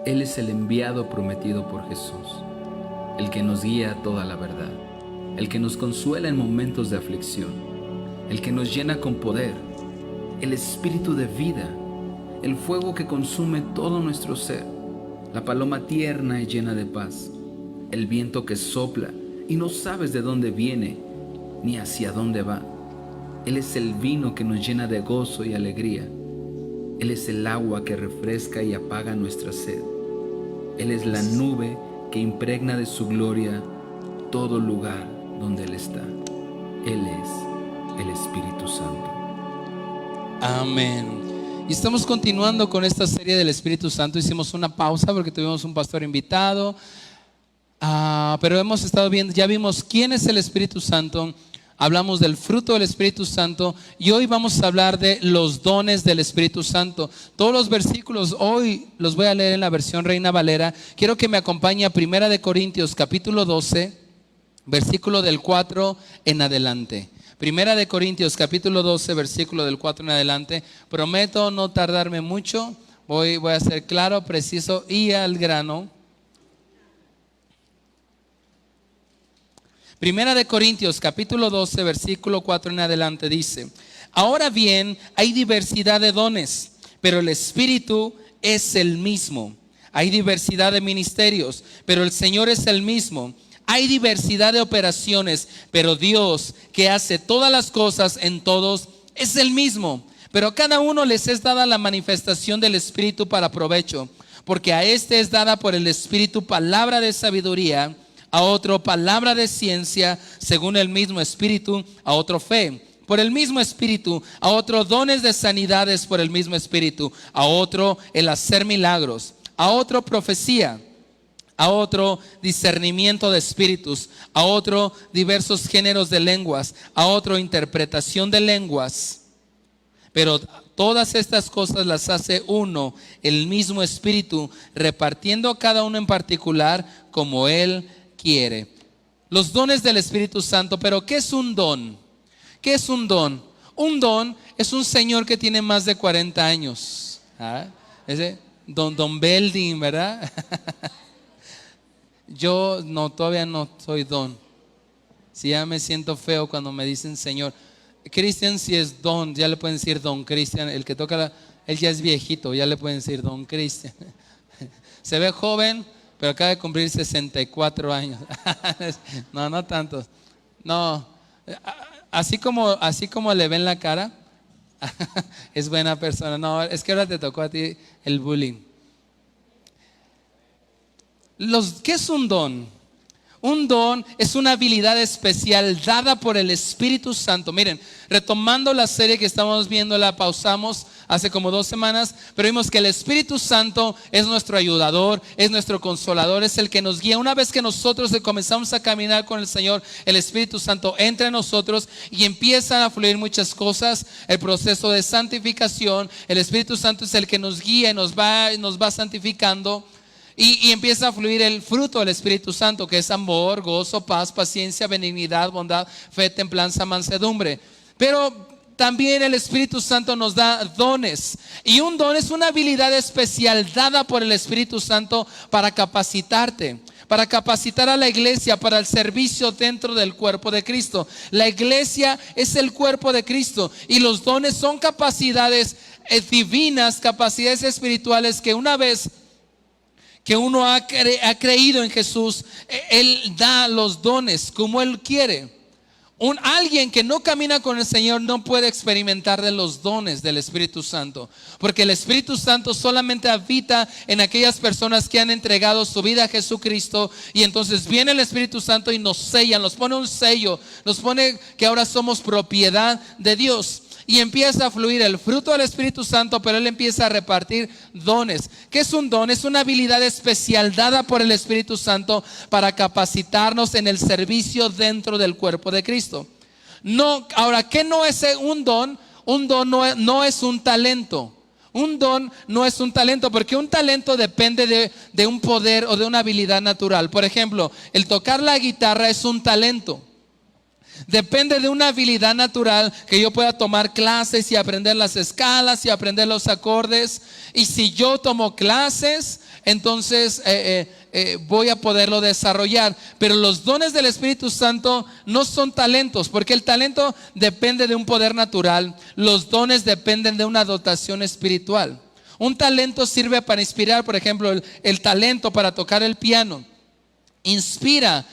Él es el enviado prometido por Jesús, el que nos guía a toda la verdad, el que nos consuela en momentos de aflicción, el que nos llena con poder, el espíritu de vida, el fuego que consume todo nuestro ser, la paloma tierna y llena de paz, el viento que sopla y no sabes de dónde viene ni hacia dónde va. Él es el vino que nos llena de gozo y alegría. Él es el agua que refresca y apaga nuestra sed. Él es la nube que impregna de su gloria todo lugar donde Él está. Él es el Espíritu Santo. Amén. Y estamos continuando con esta serie del Espíritu Santo. Hicimos una pausa porque tuvimos un pastor invitado, pero hemos estado viendo, ya vimos quién es el Espíritu Santo. Hablamos del fruto del Espíritu Santo y hoy vamos a hablar de los dones del Espíritu Santo. Todos los versículos hoy los voy a leer en la versión Reina Valera. Quiero que me acompañe a 1 Corintios capítulo 12, versículo del 4 en adelante. 1 Corintios capítulo 12, versículo del 4 en adelante. Prometo no tardarme mucho. Voy a ser claro, preciso y al grano. 1 Corintios capítulo 12 versículo 4 en adelante dice: ahora bien, hay diversidad de dones, pero el Espíritu es el mismo. Hay diversidad de ministerios, pero el Señor es el mismo. Hay diversidad de operaciones, pero Dios, que hace todas las cosas en todos, es el mismo. Pero a cada uno les es dada la manifestación del Espíritu para provecho, porque a este es dada por el Espíritu palabra de sabiduría, a otro palabra de ciencia según el mismo Espíritu, a otro fe por el mismo Espíritu, a otro dones de sanidades por el mismo Espíritu, a otro el hacer milagros, a otro profecía, a otro discernimiento de espíritus, a otro diversos géneros de lenguas, a otro interpretación de lenguas. Pero todas estas cosas las hace uno, el mismo Espíritu, repartiendo a cada uno en particular como Él quiere. Los dones del Espíritu Santo. Pero ¿qué es un don? ¿Qué es un don? Un don es un señor que tiene más de 40 años. Ese don Belding, ¿verdad? Yo no, todavía no soy don. Si ya me siento feo cuando me dicen señor. Cristian si es don, ya le pueden decir don Cristian. El que toca él ya es viejito, ya le pueden decir don Cristian. Se ve joven, pero acaba de cumplir 64 años. No tantos. No, así como le ven la cara, es buena persona. No, es que ahora te tocó a ti el bullying. ¿Qué es un don? Un don es una habilidad especial dada por el Espíritu Santo. Miren, retomando la serie que estamos viendo, la pausamos hace como 2 semanas, pero vimos que el Espíritu Santo es nuestro ayudador, es nuestro consolador, es el que nos guía. Una vez que nosotros comenzamos a caminar con el Señor, el Espíritu Santo entra en nosotros y empiezan a fluir muchas cosas. El proceso de santificación, el Espíritu Santo es el que nos guía y nos va santificando. Y empieza a fluir el fruto del Espíritu Santo, que es amor, gozo, paz, paciencia, benignidad, bondad, fe, templanza, mansedumbre. Pero también el Espíritu Santo nos da dones. Y un don es una habilidad especial dada por el Espíritu Santo para capacitarte, para capacitar a la iglesia para el servicio dentro del cuerpo de Cristo. La iglesia es el cuerpo de Cristo y los dones son capacidades divinas, capacidades espirituales que una vez que uno ha creído en Jesús, Él da los dones como Él quiere. Alguien que no camina con el Señor no puede experimentar de los dones del Espíritu Santo, porque el Espíritu Santo solamente habita en aquellas personas que han entregado su vida a Jesucristo. Y entonces viene el Espíritu Santo y nos sella, nos pone un sello, nos pone que ahora somos propiedad de Dios. Y empieza a fluir el fruto del Espíritu Santo, pero Él empieza a repartir dones. ¿Qué es un don? Es una habilidad especial dada por el Espíritu Santo para capacitarnos en el servicio dentro del cuerpo de Cristo. Ahora, ¿qué no es un don? Un don no es un talento. Un don no es un talento, porque un talento depende de un poder o de una habilidad natural. Por ejemplo, el tocar la guitarra es un talento. Depende de una habilidad natural que yo pueda tomar clases y aprender las escalas y aprender los acordes. Y si yo tomo clases, entonces voy a poderlo desarrollar. Pero los dones del Espíritu Santo no son talentos, porque el talento depende de un poder natural. Los dones dependen de una dotación espiritual. Un talento sirve para inspirar, por ejemplo, el talento para tocar el piano. Inspira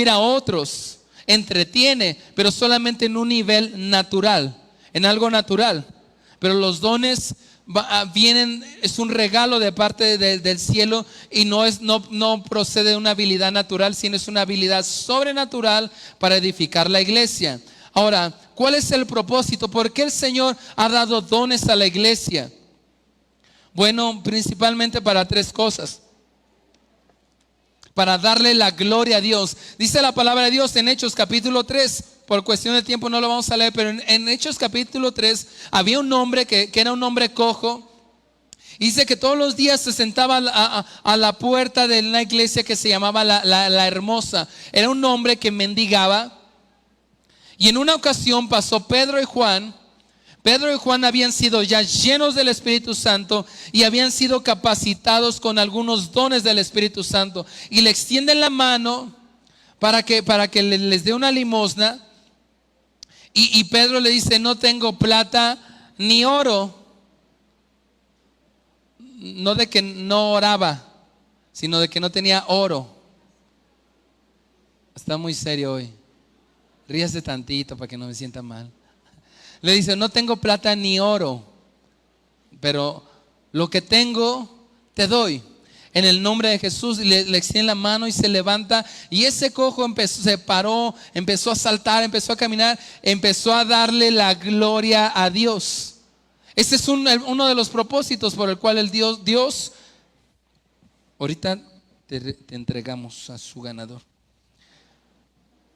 a otros, entretiene, pero solamente en un nivel natural, en algo natural. Pero los dones vienen, es un regalo de parte del cielo, y no procede de una habilidad natural, sino es una habilidad sobrenatural para edificar la iglesia. Ahora, ¿cuál es el propósito? ¿Por qué el Señor ha dado dones a la iglesia? Bueno, principalmente para tres cosas. Para darle la gloria a Dios. Dice la palabra de Dios en Hechos capítulo 3. Por cuestión de tiempo no lo vamos a leer, pero en Hechos capítulo 3 había un hombre que era un hombre cojo. Dice que todos los días se sentaba a la puerta de una iglesia que se llamaba la Hermosa. Era un hombre que mendigaba. Y en una ocasión pasó Pedro y Juan. Pedro y Juan habían sido ya llenos del Espíritu Santo y habían sido capacitados con algunos dones del Espíritu Santo, y le extienden la mano para que les dé una limosna, y Pedro le dice: no tengo plata ni oro. No de que no oraba, sino de que no tenía oro. Está muy serio hoy. Ríase tantito para que no me sienta mal. Le dice: no tengo plata ni oro, pero lo que tengo te doy. En el nombre de Jesús. Le extiende la mano y se levanta. Y ese cojo se paró, empezó a saltar, empezó a caminar, empezó a darle la gloria a Dios. Ese es uno de los propósitos por el cual el Dios ahorita te entregamos a su ganador.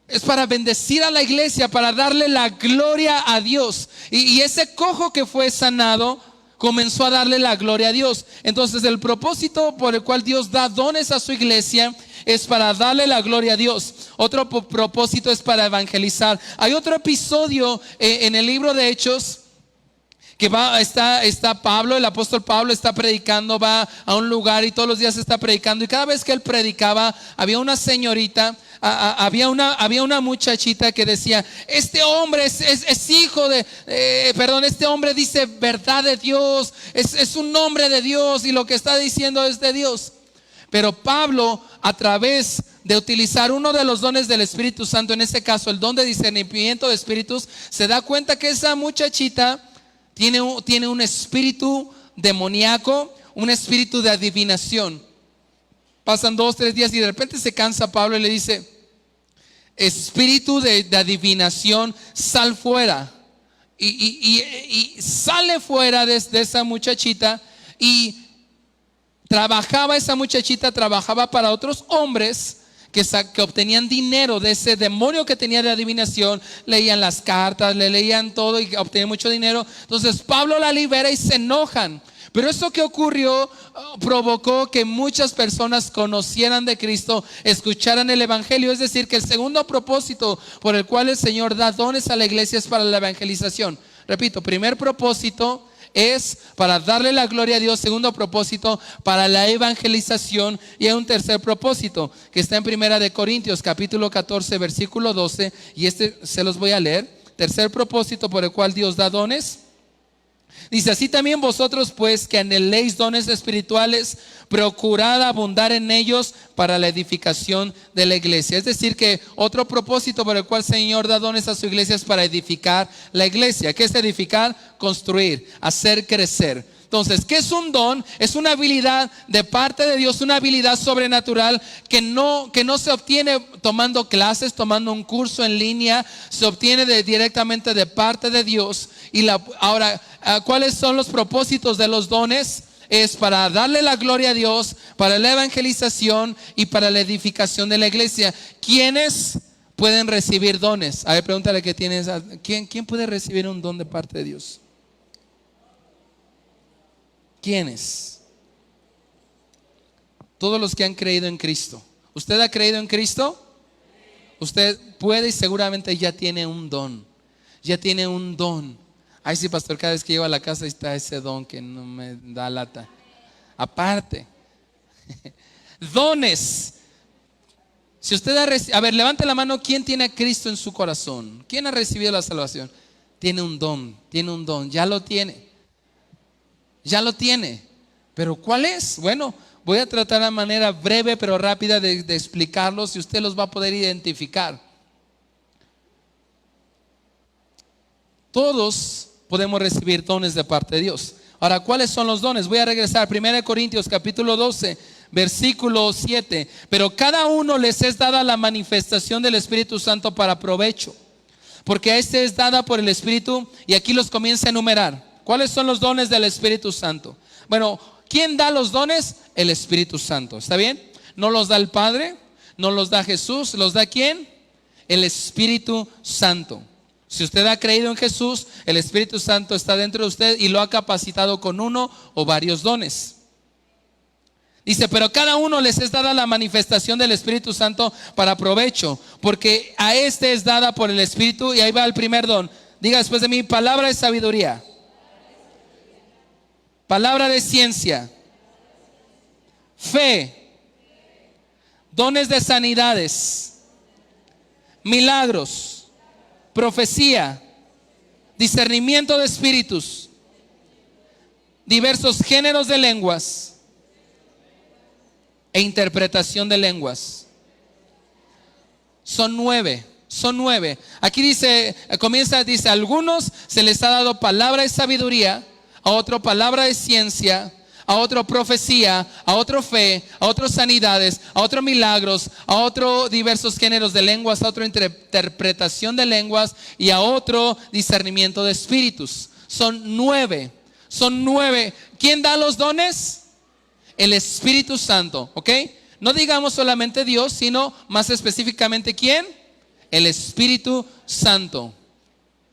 Es para bendecir a la iglesia, para darle la gloria a Dios. Y ese cojo que fue sanado comenzó a darle la gloria a Dios. Entonces el propósito por el cual Dios da dones a su iglesia es para darle la gloria a Dios. Otro propósito es para evangelizar. Hay otro episodio en el libro de Hechos que está Pablo, el apóstol Pablo está predicando, va a un lugar y todos los días está predicando, y cada vez que él predicaba había una señorita, había una muchachita que decía: este hombre es hijo de, este hombre dice verdad de Dios, es un hombre de Dios, y lo que está diciendo es de Dios. Pero Pablo, a través de utilizar uno de los dones del Espíritu Santo, en este caso el don de discernimiento de espíritus, se da cuenta que esa muchachita tiene un espíritu demoníaco, un espíritu de adivinación. Pasan 2-3 días y de repente se cansa Pablo y le dice: espíritu de adivinación, sal fuera. Y sale fuera de esa muchachita. Y esa muchachita trabajaba para otros hombres que obtenían dinero de ese demonio que tenía de adivinación. Leían las cartas, le leían todo y obtenían mucho dinero. Entonces Pablo la libera y se enojan. Pero eso que ocurrió provocó que muchas personas conocieran de Cristo, escucharan el evangelio. Es decir, que el segundo propósito por el cual el Señor da dones a la iglesia es para la evangelización. Repito, primer propósito es para darle la gloria a Dios. Segundo propósito, para la evangelización. Y hay un tercer propósito que está en Primera de Corintios capítulo 14 versículo 12, y se los voy a leer. Tercer propósito por el cual Dios da dones. Dice: así también vosotros, pues, que anheléis dones espirituales, procurad abundar en ellos para la edificación de la iglesia. Es decir, que otro propósito por el cual el Señor da dones a su iglesia es para edificar la iglesia. ¿Qué es edificar? Construir, hacer crecer. Entonces, ¿qué es un don? Es una habilidad de parte de Dios, una habilidad sobrenatural que no se obtiene tomando clases, tomando un curso en línea. Se obtiene directamente de parte de Dios. Ahora, ¿cuáles son los propósitos de los dones? Es para darle la gloria a Dios, para la evangelización y para la edificación de la iglesia. ¿Quiénes pueden recibir dones? A ver, pregúntale que tienes. ¿Quién puede recibir un don de parte de Dios? ¿Quiénes? Todos los que han creído en Cristo. ¿Usted ha creído en Cristo? Usted puede y seguramente ya tiene un don. Ya tiene un don. Ay, sí, pastor, cada vez que llego a la casa está ese don que no me da lata. Aparte. Dones. Si usted a ver, levante la mano. ¿Quién tiene a Cristo en su corazón? ¿Quién ha recibido la salvación? Tiene un don, ya lo tiene. Pero ¿cuál es? Bueno, voy a tratar de manera breve pero rápida de explicarlos y usted los va a poder identificar. Todos podemos recibir dones de parte de Dios. Ahora, ¿cuáles son los dones? Voy a regresar a 1 Corintios capítulo 12, versículo 7. Pero cada uno les es dada la manifestación del Espíritu Santo para provecho, porque a este es dada por el Espíritu. Y aquí los comienza a enumerar. ¿Cuáles son los dones del Espíritu Santo? Bueno, ¿quién da los dones? El Espíritu Santo. ¿Está bien? No los da el Padre, no los da Jesús. ¿Los da quién? El Espíritu Santo. Si usted ha creído en Jesús, el Espíritu Santo está dentro de usted y lo ha capacitado con uno o varios dones. Dice, pero cada uno les es dada la manifestación del Espíritu Santo para provecho, porque a este es dada por el Espíritu. Y ahí va el primer don. Diga después de mí: palabra de sabiduría, palabra de ciencia, fe, dones de sanidades, milagros, profecía, discernimiento de espíritus, diversos géneros de lenguas e interpretación de lenguas. Son nueve. Aquí dice, dice, a algunos se les ha dado palabra de sabiduría, a otro palabra de ciencia, a otro profecía, a otro fe, a otro sanidades, a otro milagros, a otro diversos géneros de lenguas, a otro interpretación de lenguas y a otro discernimiento de espíritus. Son nueve. ¿Quién da los dones? El Espíritu Santo, ¿ok? No digamos solamente Dios, sino más específicamente ¿quién? El Espíritu Santo.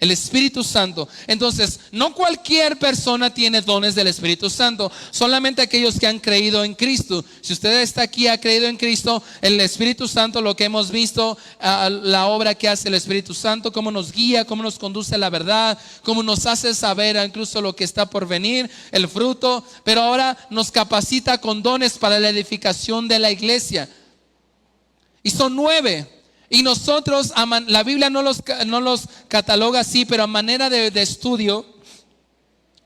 El Espíritu Santo. Entonces, no cualquier persona tiene dones del Espíritu Santo, solamente aquellos que han creído en Cristo. Si usted está aquí, ha creído en Cristo, el Espíritu Santo, lo que hemos visto, la obra que hace el Espíritu Santo, cómo nos guía, cómo nos conduce a la verdad, cómo nos hace saber incluso lo que está por venir, el fruto. Pero ahora nos capacita con dones para la edificación de la iglesia. Y son 9. Y nosotros, la Biblia no los cataloga así, pero a manera de estudio,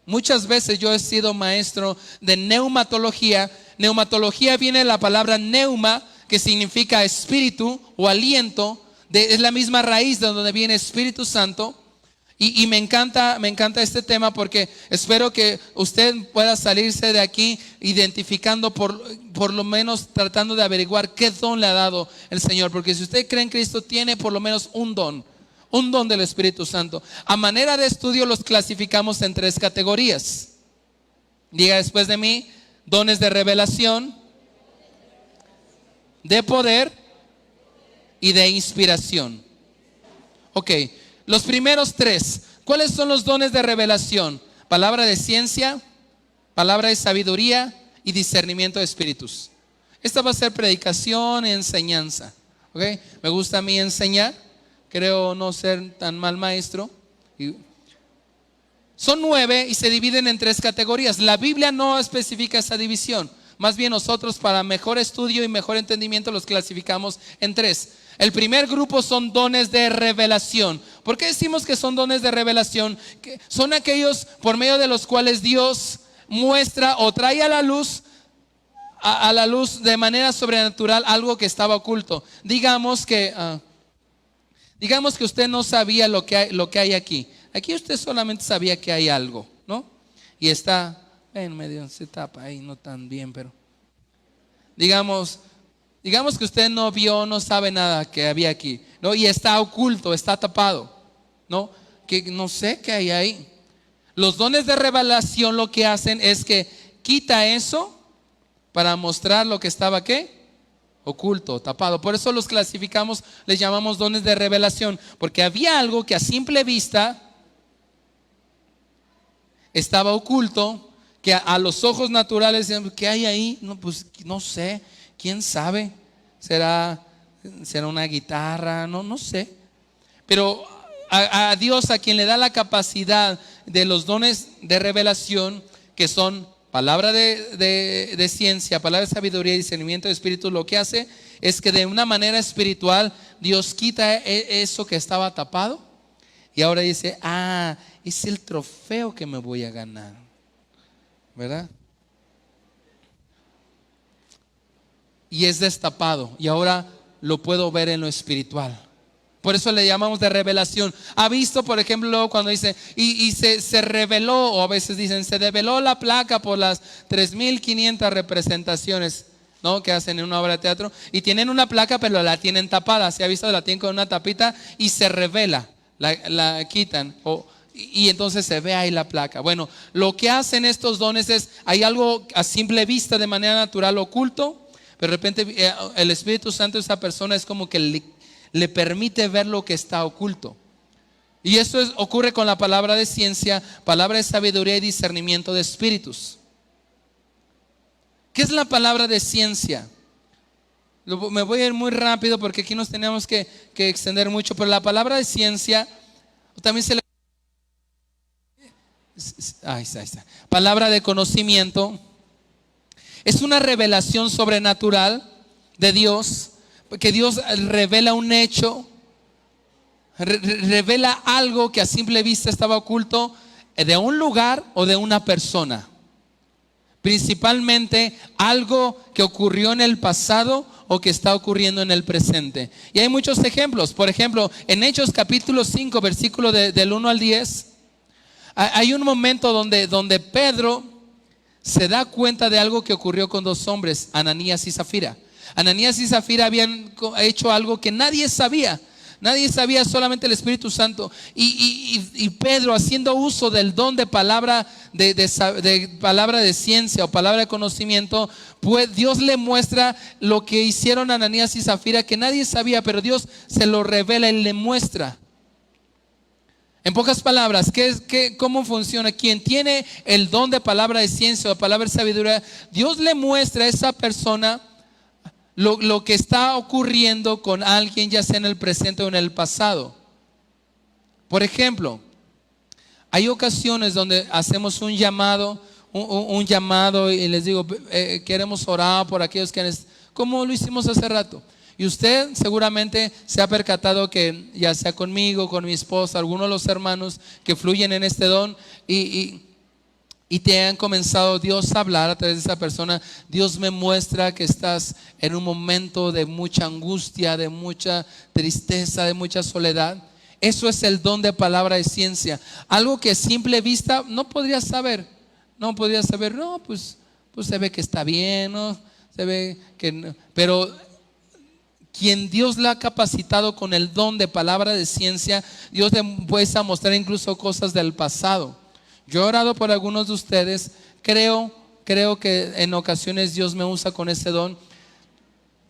muchas veces yo he sido maestro de neumatología. Neumatología viene de la palabra neuma, que significa espíritu o aliento. Es la misma raíz de donde viene Espíritu Santo. Y me encanta este tema, porque espero que usted pueda salirse de aquí identificando, por lo menos tratando de averiguar qué don le ha dado el Señor. Porque si usted cree en Cristo, tiene por lo menos un don del Espíritu Santo. A manera de estudio los clasificamos en 3 categorías. Diga después de mí: dones de revelación, de poder y de inspiración. Ok. Los primeros 3, ¿cuáles son los dones de revelación? Palabra de ciencia, palabra de sabiduría y discernimiento de espíritus. Esta va a ser predicación y enseñanza. ¿Okay? Me gusta a mí enseñar, creo no ser tan mal maestro. Son 9 y se dividen en 3 categorías. La Biblia no especifica esa división. Más bien nosotros, para mejor estudio y mejor entendimiento, los clasificamos en 3. El primer grupo son dones de revelación. ¿Por qué decimos que son dones de revelación? Que son aquellos por medio de los cuales Dios muestra o trae a la luz de manera sobrenatural algo que estaba oculto. Digamos que usted no sabía lo que hay aquí. Aquí usted solamente sabía que hay algo, ¿no? Y está en medio, se tapa ahí, no tan bien, pero digamos que usted no vio, no sabe nada que había aquí, ¿no? Y está oculto, está tapado, ¿no? Que no sé qué hay ahí. Los dones de revelación lo que hacen es que quita eso para mostrar lo que estaba, ¿qué? Oculto, tapado. Por eso los clasificamos, les llamamos dones de revelación, porque había algo que a simple vista estaba oculto, que a los ojos naturales, ¿qué hay ahí? No, pues no sé, quién sabe. ¿Será una guitarra? No sé. Pero a Dios, a quien le da la capacidad de los dones de revelación, que son palabra de ciencia, palabra de sabiduría y discernimiento de espíritu, lo que hace es que de una manera espiritual Dios quita eso que estaba tapado y ahora dice, es el trofeo que me voy a ganar, ¿verdad? Y es destapado y ahora lo puedo ver en lo espiritual. Por eso le llamamos de revelación. Ha visto, por ejemplo, cuando dice y se reveló, o a veces dicen se develó la placa por las 3,500 representaciones, ¿no?, que hacen en una obra de teatro, y tienen una placa pero la tienen tapada. Se ha visto, la tienen con una tapita y se revela, la quitan y entonces se ve ahí la placa. Bueno, lo que hacen estos dones es, hay algo a simple vista de manera natural oculto, pero de repente el Espíritu Santo de esa persona es como que le permite ver lo que está oculto. Y eso ocurre con la palabra de ciencia, palabra de sabiduría y discernimiento de espíritus. ¿Qué es la palabra de ciencia? Me voy a ir muy rápido porque aquí nos tenemos que extender mucho, pero la palabra de ciencia también se le... Ahí está. Palabra de conocimiento. Es una revelación sobrenatural de Dios, que Dios revela un hecho, revela algo que a simple vista estaba oculto de un lugar o de una persona. Principalmente algo que ocurrió en el pasado o que está ocurriendo en el presente. Y hay muchos ejemplos. Por ejemplo, en Hechos capítulo 5, versículo del 1 al 10, hay un momento donde Pedro se da cuenta de algo que ocurrió con dos hombres, Ananías y Zafira. Ananías y Zafira habían hecho algo que nadie sabía. Nadie sabía, solamente el Espíritu Santo. Y Pedro, haciendo uso del don de palabra de palabra de ciencia o palabra de conocimiento, pues Dios le muestra lo que hicieron Ananías y Zafira, que nadie sabía, pero Dios se lo revela y le muestra. En pocas palabras, ¿cómo funciona? Quien tiene el don de palabra de ciencia o de palabra de sabiduría, Dios le muestra a esa persona lo que está ocurriendo con alguien, ya sea en el presente o en el pasado. Por ejemplo, hay ocasiones donde hacemos un llamado y les digo, queremos orar por aquellos que como lo hicimos hace rato. Y usted seguramente se ha percatado que ya sea conmigo, con mi esposa, algunos de los hermanos que fluyen en este don y te han comenzado Dios a hablar a través de esa persona. Dios me muestra que estás en un momento de mucha angustia, de mucha tristeza, de mucha soledad. Eso es el don de palabra de ciencia. Algo que a simple vista no podrías saber. No, pues se ve que está bien, ¿no? Se ve que no. Pero quien Dios le ha capacitado con el don de palabra de ciencia, Dios le empieza a mostrar incluso cosas del pasado. Yo he orado por algunos de ustedes. Creo que en ocasiones Dios me usa con ese don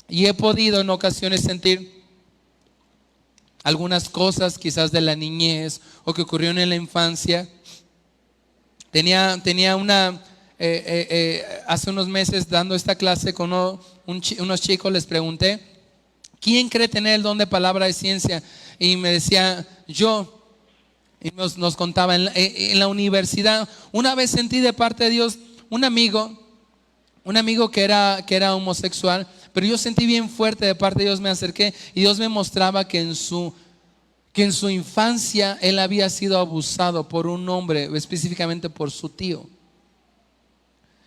y he podido en ocasiones sentir algunas cosas quizás de la niñez o que ocurrieron en la infancia. Tenía una hace unos meses dando esta clase con unos chicos, les pregunté, ¿quién cree tener el don de palabra de ciencia? Y me decía, yo. Y nos contaba en la universidad, una vez sentí de parte de Dios un amigo que era homosexual, pero yo sentí bien fuerte de parte de Dios, me acerqué y Dios me mostraba que en su infancia él había sido abusado por un hombre, específicamente por su tío.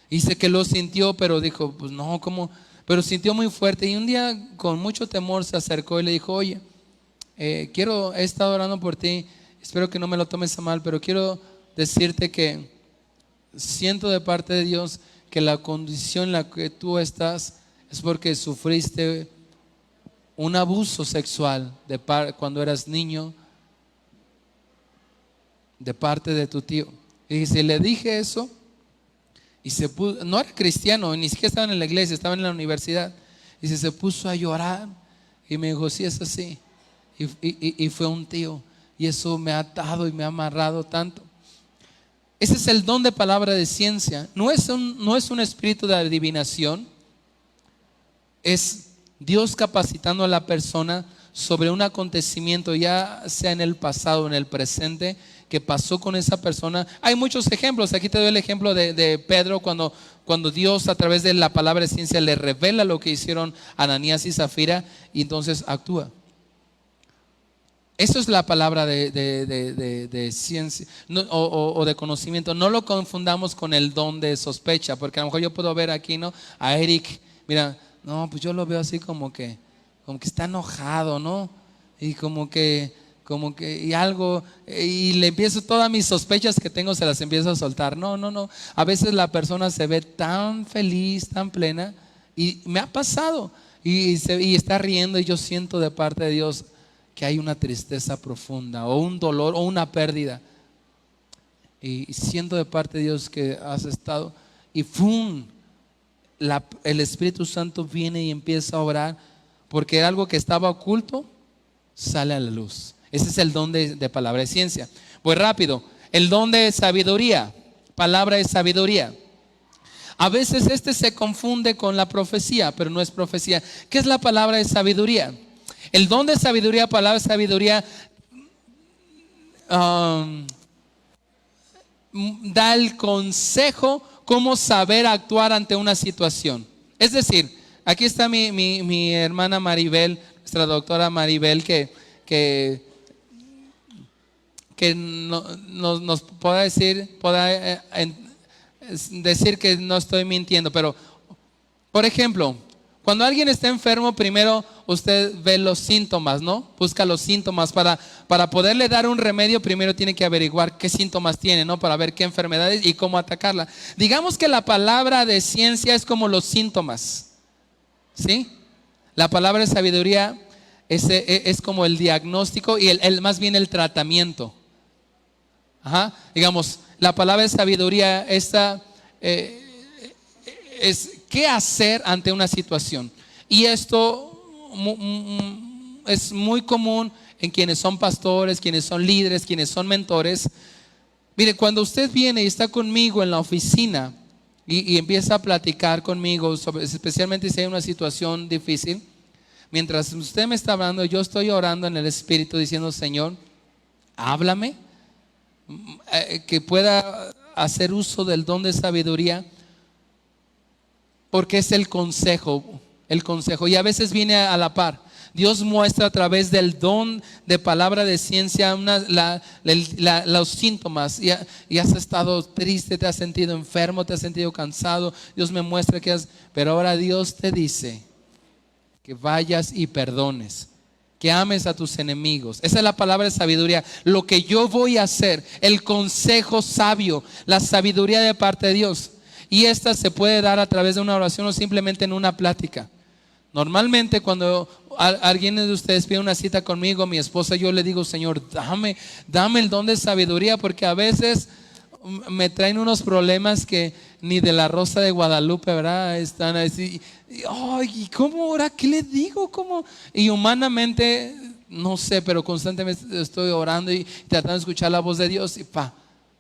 Y sé que lo sintió, pero dijo, pues no, ¿cómo? Pero sintió muy fuerte y un día con mucho temor se acercó y le dijo, oye, he estado orando por ti. Espero que no me lo tomes a mal, pero quiero decirte que siento de parte de Dios que la condición en la que tú estás es porque sufriste un abuso sexual cuando eras niño de parte de tu tío. Y si le dije eso, y no era cristiano, ni siquiera estaba en la iglesia, estaba en la universidad, y se puso a llorar y me dijo, sí, es así. Y fue un tío. Y eso me ha atado y me ha amarrado tanto. Ese es el don de palabra de ciencia. No es un espíritu de adivinación. Es Dios capacitando a la persona sobre un acontecimiento, ya sea en el pasado o en el presente, que pasó con esa persona. Hay muchos ejemplos. Aquí te doy el ejemplo de Pedro cuando Dios a través de la palabra de ciencia le revela lo que hicieron Ananías y Zafira y entonces actúa. Eso es la palabra de ciencia o de conocimiento. No lo confundamos con el don de sospecha, porque a lo mejor yo puedo ver aquí, ¿no? A Eric, mira, no, pues yo lo veo así como que está enojado, ¿no? Y como que y algo, y le empiezo todas mis sospechas que tengo, se las empiezo a soltar. No. A veces la persona se ve tan feliz, tan plena, y me ha pasado, y está riendo, y yo siento de parte de Dios que hay una tristeza profunda, o un dolor, o una pérdida. Y siento de parte de Dios que has estado, y ¡fum! El Espíritu Santo viene y empieza a obrar, porque algo que estaba oculto sale a la luz. Ese es el don de palabra de ciencia. Voy rápido. El don de sabiduría, palabra de sabiduría. A veces se confunde con la profecía, pero no es profecía. ¿Qué es la palabra de sabiduría? El don de sabiduría, palabra de sabiduría, da el consejo cómo saber actuar ante una situación. Es decir, aquí está mi hermana Maribel, nuestra doctora Maribel, que nos pueda decir que no estoy mintiendo. Pero, por ejemplo, cuando alguien está enfermo, primero usted ve los síntomas, ¿no? Busca los síntomas para poderle dar un remedio. Primero tiene que averiguar qué síntomas tiene, ¿no? Para ver qué enfermedades y cómo atacarla. Digamos que la palabra de ciencia es como los síntomas, ¿sí? La palabra de sabiduría es como el diagnóstico y más bien el tratamiento. Digamos, la palabra de sabiduría es qué hacer ante una situación. Y esto es muy común en quienes son pastores, quienes son líderes, quienes son mentores. Mire, cuando usted viene y está conmigo en la oficina y empieza a platicar conmigo, especialmente si hay una situación difícil, mientras usted me está hablando, yo estoy orando en el Espíritu diciendo: Señor, háblame, que pueda hacer uso del don de sabiduría, porque es el consejo. Y a veces viene a la par. Dios muestra a través del don de palabra de ciencia los síntomas. Y has estado triste, te has sentido enfermo, te has sentido cansado. Dios me muestra pero ahora Dios te dice que vayas y perdones, que ames a tus enemigos. Esa es la palabra de sabiduría. Lo que yo voy a hacer, el consejo sabio, la sabiduría de parte de Dios. Y esta se puede dar a través de una oración o simplemente en una plática. Normalmente cuando alguien de ustedes pide una cita conmigo, mi esposa, yo le digo: Señor, dame el don de sabiduría, porque a veces me traen unos problemas que ni de la Rosa de Guadalupe, ¿verdad? Están así. ¿Y cómo ahora? ¿Qué le digo? ¿Cómo? Y humanamente, no sé, pero constantemente estoy orando y tratando de escuchar la voz de Dios. Y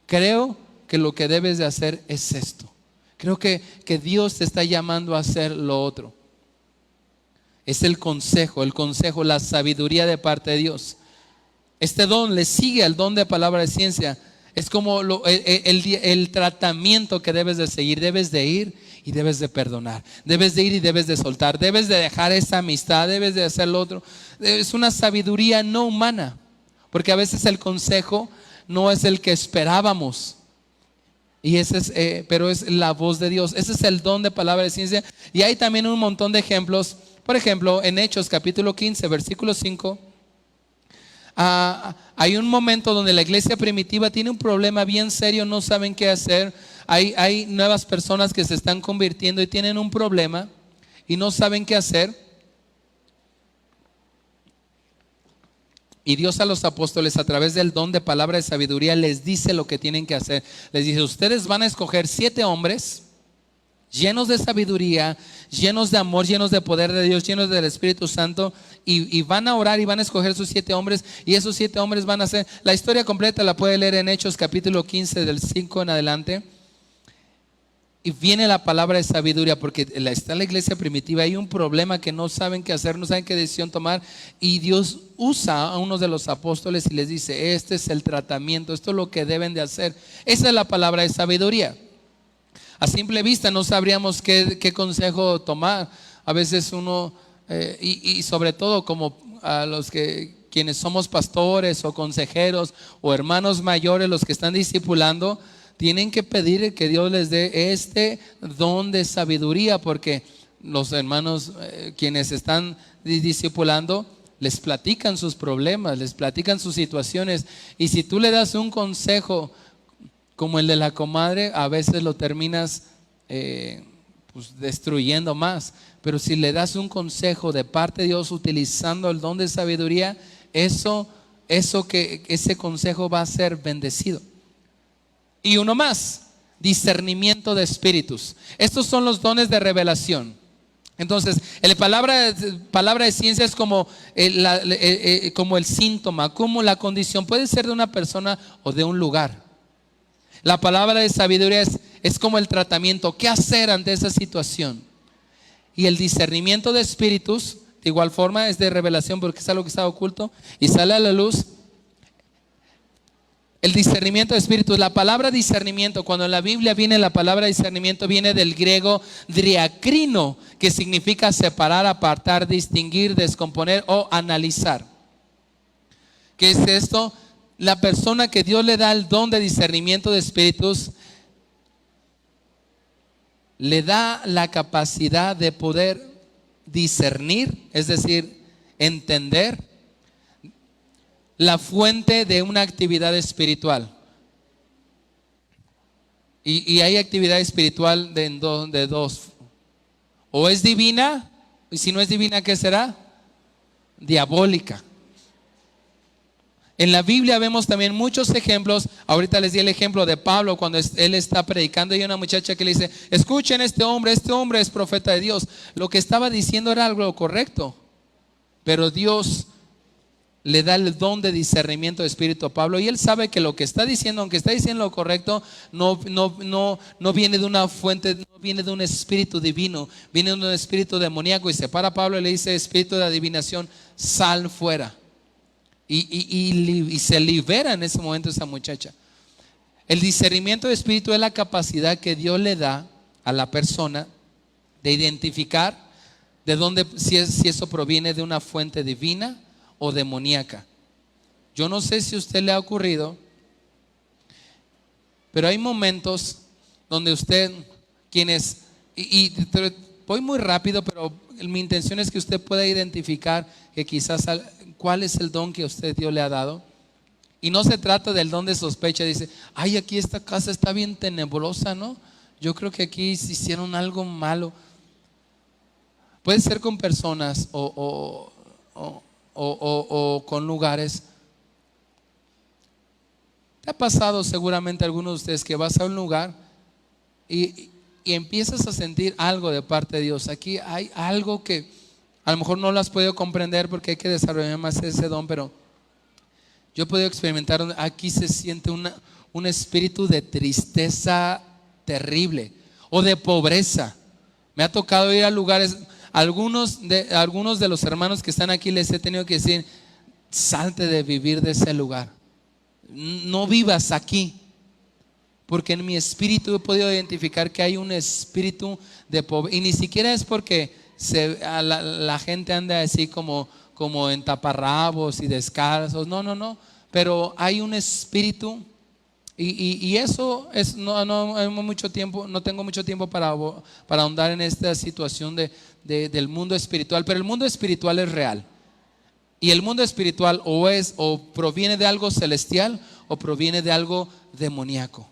creo que lo que debes de hacer es esto. Creo que Dios te está llamando a hacer lo otro. Es el consejo, la sabiduría de parte de Dios. Este don le sigue al don de palabra de ciencia. Es como el tratamiento que debes de seguir. Debes de ir y debes de perdonar. Debes de ir y debes de soltar. Debes de dejar esa amistad. Debes de hacer lo otro. Es una sabiduría no humana, porque a veces el consejo no es el que esperábamos. Y pero es la voz de Dios. Ese es el don de palabra de ciencia. Y hay también un montón de ejemplos. Por ejemplo, en Hechos capítulo 15, versículo 5, hay un momento donde la iglesia primitiva tiene un problema bien serio, no saben qué hacer. Hay nuevas personas que se están convirtiendo y tienen un problema y no saben qué hacer. Y Dios a los apóstoles, a través del don de palabra de sabiduría, les dice lo que tienen que hacer. Les dice: ustedes van a escoger 7 hombres llenos de sabiduría, llenos de amor, llenos de poder de Dios, llenos del Espíritu Santo, y van a orar y van a escoger sus 7 hombres, y esos 7 hombres van a hacer, la historia completa la puede leer en Hechos capítulo 15 del 5 en adelante. Y viene la palabra de sabiduría, porque está la iglesia primitiva, hay un problema que no saben qué hacer, no saben qué decisión tomar, y Dios usa a uno de los apóstoles y les dice: este es el tratamiento, esto es lo que deben de hacer. Esa es la palabra de sabiduría. A simple vista no sabríamos qué consejo tomar. A veces uno, y sobre todo como a los quienes somos pastores o consejeros o hermanos mayores, los que están discipulando, tienen que pedir que Dios les dé este don de sabiduría, porque los hermanos quienes están discipulando les platican sus problemas, les platican sus situaciones, y si tú le das un consejo como el de la comadre, a veces lo terminas pues destruyendo más. Pero si le das un consejo de parte de Dios utilizando el don de sabiduría, ese consejo va a ser bendecido. Y uno más, discernimiento de espíritus. Estos son los dones de revelación. Entonces, la palabra de ciencia es como el síntoma, como la condición. Puede ser de una persona o de un lugar. La palabra de sabiduría es como el tratamiento. ¿Qué hacer ante esa situación? Y el discernimiento de espíritus, de igual forma, es de revelación, porque es algo que está oculto y sale a la luz. El discernimiento de espíritus, la palabra discernimiento, cuando en la Biblia viene la palabra discernimiento, viene del griego diacrino, que significa separar, apartar, distinguir, descomponer o analizar. ¿Qué es esto? La persona que Dios le da el don de discernimiento de espíritus, le da la capacidad de poder discernir, es decir, entender la fuente de una actividad espiritual. Y hay actividad espiritual de dos. O es divina, y si no es divina, ¿qué será? Diabólica. En la Biblia vemos también muchos ejemplos. Ahorita les di el ejemplo de Pablo cuando él está predicando, y hay una muchacha que le dice: escuchen, este hombre es profeta de Dios. Lo que estaba diciendo era algo correcto, pero Dios le da el don de discernimiento de espíritu a Pablo, y él sabe que lo que está diciendo, aunque está diciendo lo correcto, no viene de una fuente, no viene de un espíritu divino, viene de un espíritu demoníaco. Y se para a Pablo y le dice: espíritu de adivinación, sal fuera. Y se libera en ese momento esa muchacha. El discernimiento de espíritu es la capacidad que Dios le da a la persona de identificar de dónde, si eso proviene de una fuente divina o demoníaca. Yo no sé si a usted le ha ocurrido, pero hay momentos donde usted, voy muy rápido, pero mi intención es que usted pueda identificar que quizás cuál es el don que usted Dios le ha dado. Y no se trata del don de sospecha. Dice: ay, aquí esta casa está bien tenebrosa, ¿no? Yo creo que aquí se hicieron algo malo. Puede ser con personas o con lugares. ¿Te ha pasado seguramente a algunos de ustedes que vas a un lugar y empiezas a sentir algo de parte de Dios? Aquí hay algo que a lo mejor no lo has podido comprender porque hay que desarrollar más ese don, pero yo he podido experimentar, aquí se siente un espíritu de tristeza terrible o de pobreza. Me ha tocado ir a lugares, algunos de los hermanos que están aquí les he tenido que decir: salte de vivir de ese lugar, no vivas aquí, porque en mi espíritu he podido identificar que hay un espíritu de pobreza. Y ni siquiera es porque la gente anda así como en taparrabos y descalzos, no, pero hay un espíritu. Y eso es, no tengo mucho tiempo para ahondar en esta situación del mundo espiritual, pero el mundo espiritual es real. Y el mundo espiritual o proviene de algo celestial o proviene de algo demoníaco.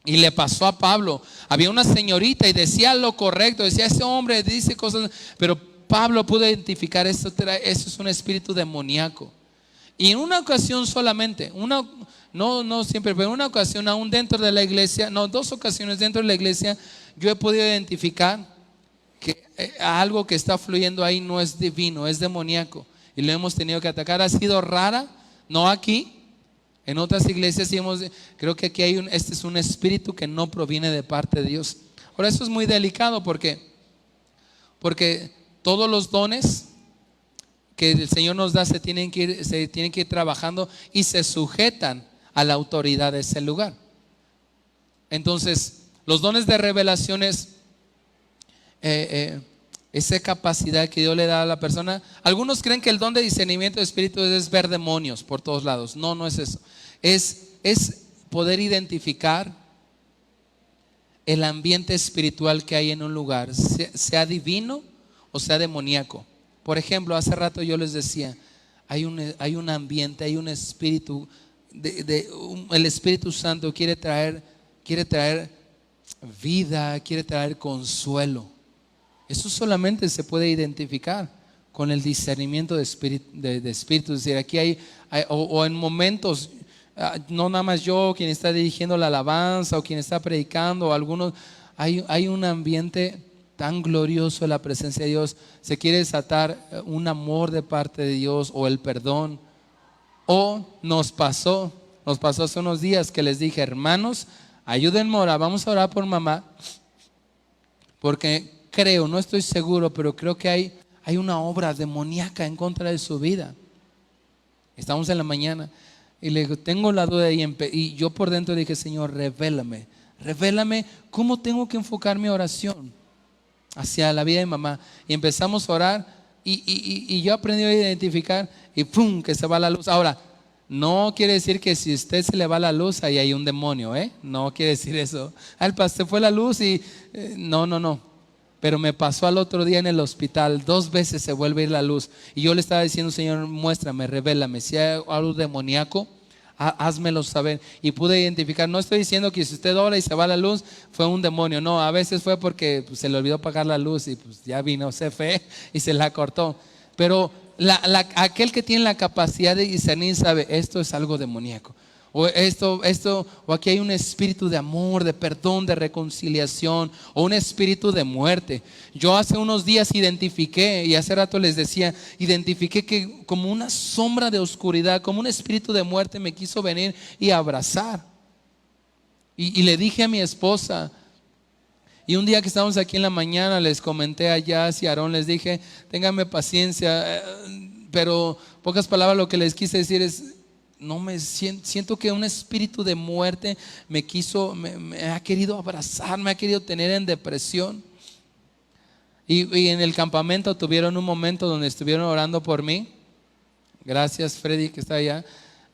Y le pasó a Pablo. Había una señorita y decía lo correcto, decía: ese hombre dice cosas, pero Pablo pudo identificar eso es un espíritu demoníaco. Y en una ocasión solamente, no siempre, pero en una ocasión, aún dentro de la iglesia, 2 ocasiones dentro de la iglesia, yo he podido identificar que algo que está fluyendo ahí no es divino, es demoníaco, y lo hemos tenido que atacar. Ha sido rara, no aquí, en otras iglesias sí creo que aquí este es un espíritu que no proviene de parte de Dios. Ahora, eso es muy delicado porque todos los dones que el Señor nos da se tienen que ir trabajando y se sujetan a la autoridad de ese lugar. Entonces, los dones de revelación es esa capacidad que Dios le da a la persona. Algunos creen que el don de discernimiento de espíritu es ver demonios por todos lados. No, no es eso. Es poder identificar el ambiente espiritual que hay en un lugar, sea divino o sea demoníaco. Por ejemplo, hace rato yo les decía, hay un ambiente, hay un espíritu, el Espíritu Santo quiere traer vida, quiere traer consuelo. Eso solamente se puede identificar con el discernimiento de espíritu. Es decir, aquí o en momentos, no nada más yo, quien está dirigiendo la alabanza o quien está predicando, o algunos, hay un ambiente tan glorioso en la presencia de Dios. Se quiere desatar un amor de parte de Dios o el perdón. O nos pasó hace unos días que les dije, hermanos, ayúdenme a orar, vamos a orar por mamá, porque creo, no estoy seguro, pero creo que hay una obra demoníaca en contra de su vida. Estamos en la mañana y le digo, tengo la duda, y yo por dentro dije, Señor, revélame cómo tengo que enfocar mi oración hacia la vida de mamá. Y empezamos a orar y yo aprendí a identificar y ¡pum!, que se va la luz. Ahora, no quiere decir que si usted se le va la luz ahí hay un demonio, no quiere decir eso. El pastor fue la luz y no. Pero me pasó al otro día en el hospital, 2 veces se vuelve a ir la luz. Y yo le estaba diciendo, Señor, muéstrame, revélame. Si hay algo demoníaco, házmelo saber. Y pude identificar. No estoy diciendo que si usted ora y se va la luz, fue un demonio. No, a veces fue porque se le olvidó apagar la luz y pues ya vino CFE y se la cortó. Pero aquel que tiene la capacidad de discernir sabe, esto es algo demoníaco. O o aquí hay un espíritu de amor, de perdón, de reconciliación, o un espíritu de muerte. Yo hace unos días identifiqué, y hace rato les decía, identifiqué que como una sombra de oscuridad, como un espíritu de muerte me quiso venir y abrazar. Y le dije a mi esposa, y un día que estábamos aquí en la mañana, les comenté a Jazz y a Aarón, les dije, ténganme paciencia, pero pocas palabras lo que les quise decir es, no me siento que un espíritu de muerte me ha querido abrazar, me ha querido tener en depresión. Y en el campamento tuvieron un momento donde estuvieron orando por mí. Gracias, Freddy, que está allá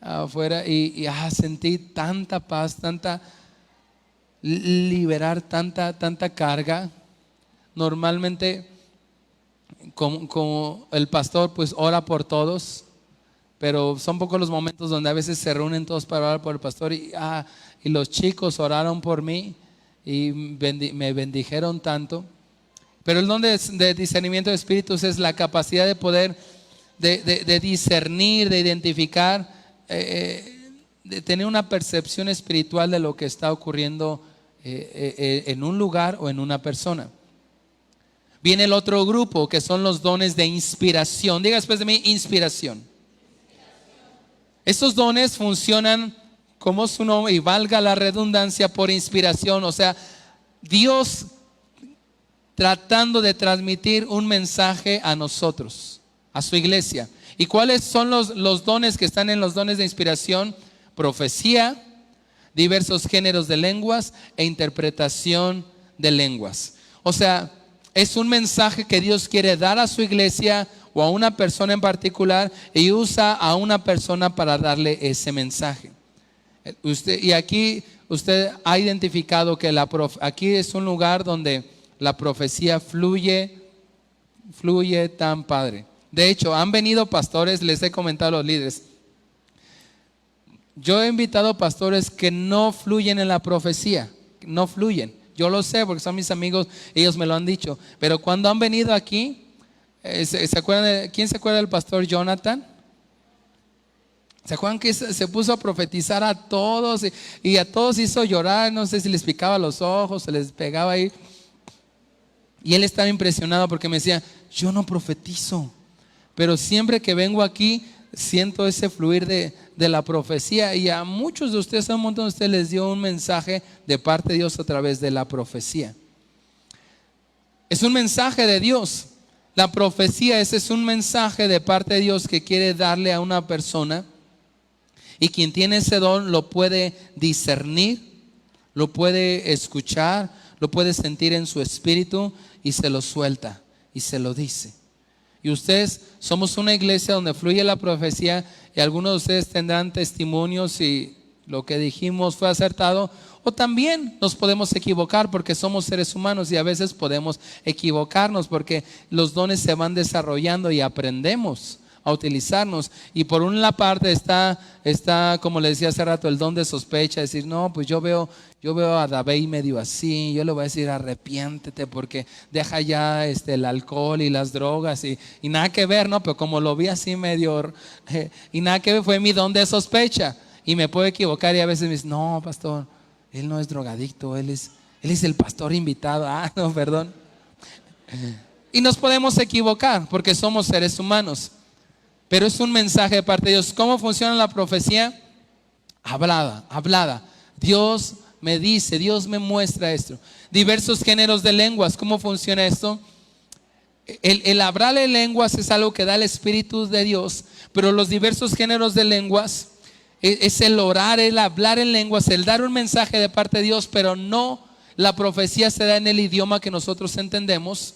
afuera. Y sentí tanta paz, liberar tanta carga. Normalmente, como el pastor, pues ora por todos. Pero son pocos los momentos donde a veces se reúnen todos para orar por el pastor y los chicos oraron por mí y me bendijeron tanto. Pero el don de discernimiento de espíritus es la capacidad de poder de discernir, de identificar, de tener una percepción espiritual de lo que está ocurriendo en un lugar o en una persona. Viene el otro grupo que son los dones de inspiración. Diga después de mí, inspiración. Estos dones funcionan como su nombre, y valga la redundancia, por inspiración. O sea, Dios tratando de transmitir un mensaje a nosotros, a su iglesia. ¿Y cuáles son los dones que están en los dones de inspiración? Profecía, diversos géneros de lenguas e interpretación de lenguas. O sea, es un mensaje que Dios quiere dar a su iglesia o a una persona en particular, y usa a una persona para darle ese mensaje. Y aquí usted ha identificado que aquí es un lugar donde la profecía fluye tan padre. De hecho, han venido pastores, les he comentado a los líderes. Yo he invitado pastores que no fluyen en la profecía, no fluyen. Yo lo sé porque son mis amigos, ellos me lo han dicho. Pero cuando han venido aquí, ¿se acuerdan ¿quién se acuerda del pastor Jonathan? ¿Se acuerdan que se puso a profetizar a todos y a todos hizo llorar? No sé si les picaba los ojos, se les pegaba ahí. Y él estaba impresionado porque me decía, yo no profetizo, pero siempre que vengo aquí siento ese fluir de la profecía. Y a muchos de ustedes, a un montón de ustedes les dio un mensaje de parte de Dios a través de la profecía. Es un mensaje de Dios. La profecía, ese es un mensaje de parte de Dios que quiere darle a una persona. Y quien tiene ese don lo puede discernir, lo puede escuchar, lo puede sentir en su espíritu y se lo suelta y se lo dice. Y ustedes, somos una iglesia donde fluye la profecía y algunos de ustedes tendrán testimonios si lo que dijimos fue acertado, o también nos podemos equivocar porque somos seres humanos y a veces podemos equivocarnos porque los dones se van desarrollando y aprendemos a utilizarnos. Y por una parte está como le decía hace rato, el don de sospecha, decir, no, pues yo veo a David medio así, yo le voy a decir arrepiéntete porque deja ya el alcohol y las drogas y nada que ver, ¿no? Pero como lo vi así medio y nada que ver, fue mi don de sospecha y me puedo equivocar y a veces me dicen, no, pastor, él no es drogadicto, él es el pastor invitado. Ah, no, perdón. Y nos podemos equivocar porque somos seres humanos. Pero es un mensaje de parte de Dios. ¿Cómo funciona la profecía? Hablada. Dios me dice, Dios me muestra esto. Diversos géneros de lenguas. ¿Cómo funciona esto? El hablar en lenguas es algo que da el Espíritu de Dios, pero los diversos géneros de lenguas es el orar, el hablar en lenguas, el dar un mensaje de parte de Dios, pero no la profecía se da en el idioma que nosotros entendemos.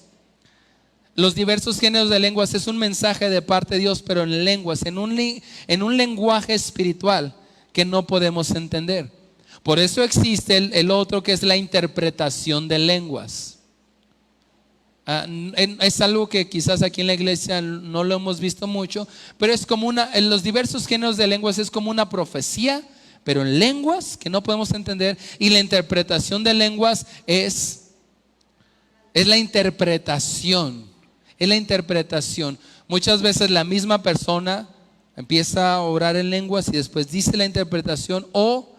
Los diversos géneros de lenguas es un mensaje de parte de Dios, pero en lenguas, en un lenguaje espiritual que no podemos entender. Por eso existe el otro que es la interpretación de lenguas. Es algo que quizás aquí en la iglesia no lo hemos visto mucho, pero es como en los diversos géneros de lenguas es como una profecía, pero en lenguas que no podemos entender. Y la interpretación de lenguas es la interpretación. Es la interpretación. Muchas veces la misma persona empieza a orar en lenguas y después dice la interpretación, o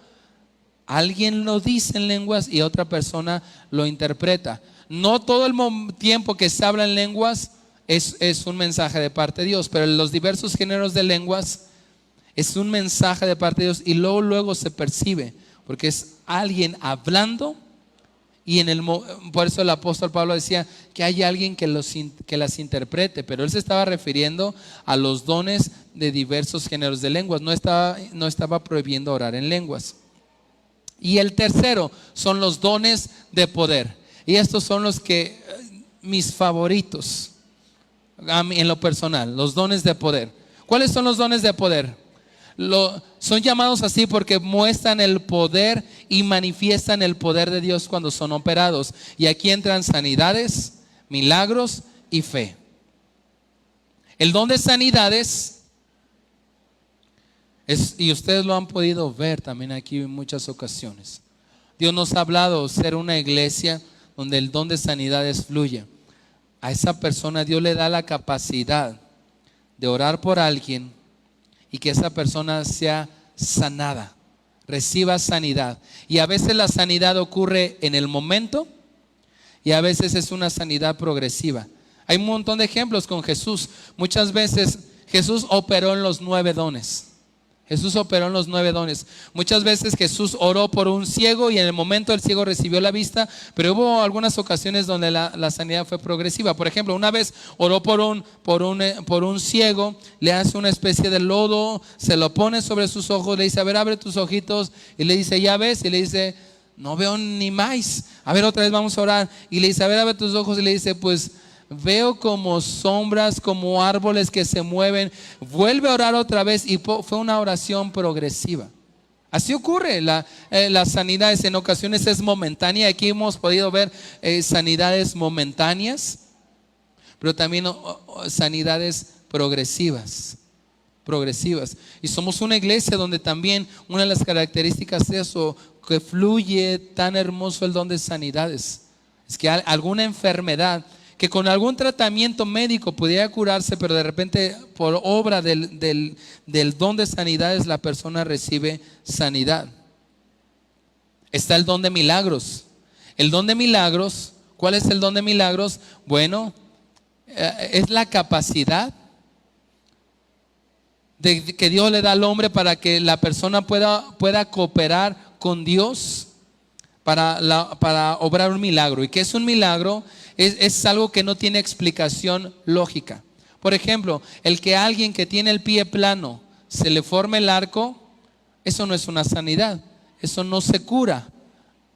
alguien lo dice en lenguas y otra persona lo interpreta. No todo el tiempo que se habla en lenguas es un mensaje de parte de Dios, pero en los diversos géneros de lenguas es un mensaje de parte de Dios y luego se percibe, porque es alguien hablando. Y por eso el apóstol Pablo decía que hay alguien que las interprete, pero él se estaba refiriendo a los dones de diversos géneros de lenguas, no estaba prohibiendo orar en lenguas. Y el tercero son los dones de poder, y estos son mis favoritos en lo personal, los dones de poder. ¿Cuáles son los dones de poder? Son llamados así porque muestran el poder y manifiestan el poder de Dios cuando son operados. Y aquí entran sanidades, milagros y fe. El don de sanidades y ustedes lo han podido ver también aquí en muchas ocasiones. Dios nos ha hablado ser una iglesia donde el don de sanidades fluye. A esa persona Dios le da la capacidad de orar por alguien y que esa persona sea sanada, reciba sanidad. Y a veces la sanidad ocurre en el momento y a veces es una sanidad progresiva. Hay un montón de ejemplos con Jesús. Muchas veces Jesús operó en los 9 dones. Muchas veces Jesús oró por un ciego y en el momento el ciego recibió la vista, pero hubo algunas ocasiones donde la sanidad fue progresiva. Por ejemplo, una vez oró por un ciego, le hace una especie de lodo, se lo pone sobre sus ojos, le dice, a ver, abre tus ojitos, y le dice, ¿ya ves? Y le dice, no veo ni más. A ver, otra vez vamos a orar, y le dice, a ver, abre tus ojos, y le dice, pues veo como sombras, como árboles que se mueven. Vuelve a orar otra vez y fue una oración progresiva. Así ocurre, las sanidades en ocasiones es momentánea. Aquí hemos podido ver sanidades momentáneas, pero también sanidades progresivas. Y somos una iglesia donde también una de las características de eso, que fluye tan hermoso el don de sanidades, es que alguna enfermedad que con algún tratamiento médico pudiera curarse, pero de repente por obra del don de sanidades la persona recibe sanidad. Está el don de milagros. El don de milagros, ¿cuál es el don de milagros? Bueno, es la capacidad que Dios le da al hombre para que la persona pueda cooperar con Dios para obrar un milagro. ¿Y qué es un milagro? es algo que no tiene explicación lógica. Por ejemplo, el que alguien que tiene el pie plano se le forme el arco, eso no es una sanidad, eso no se cura.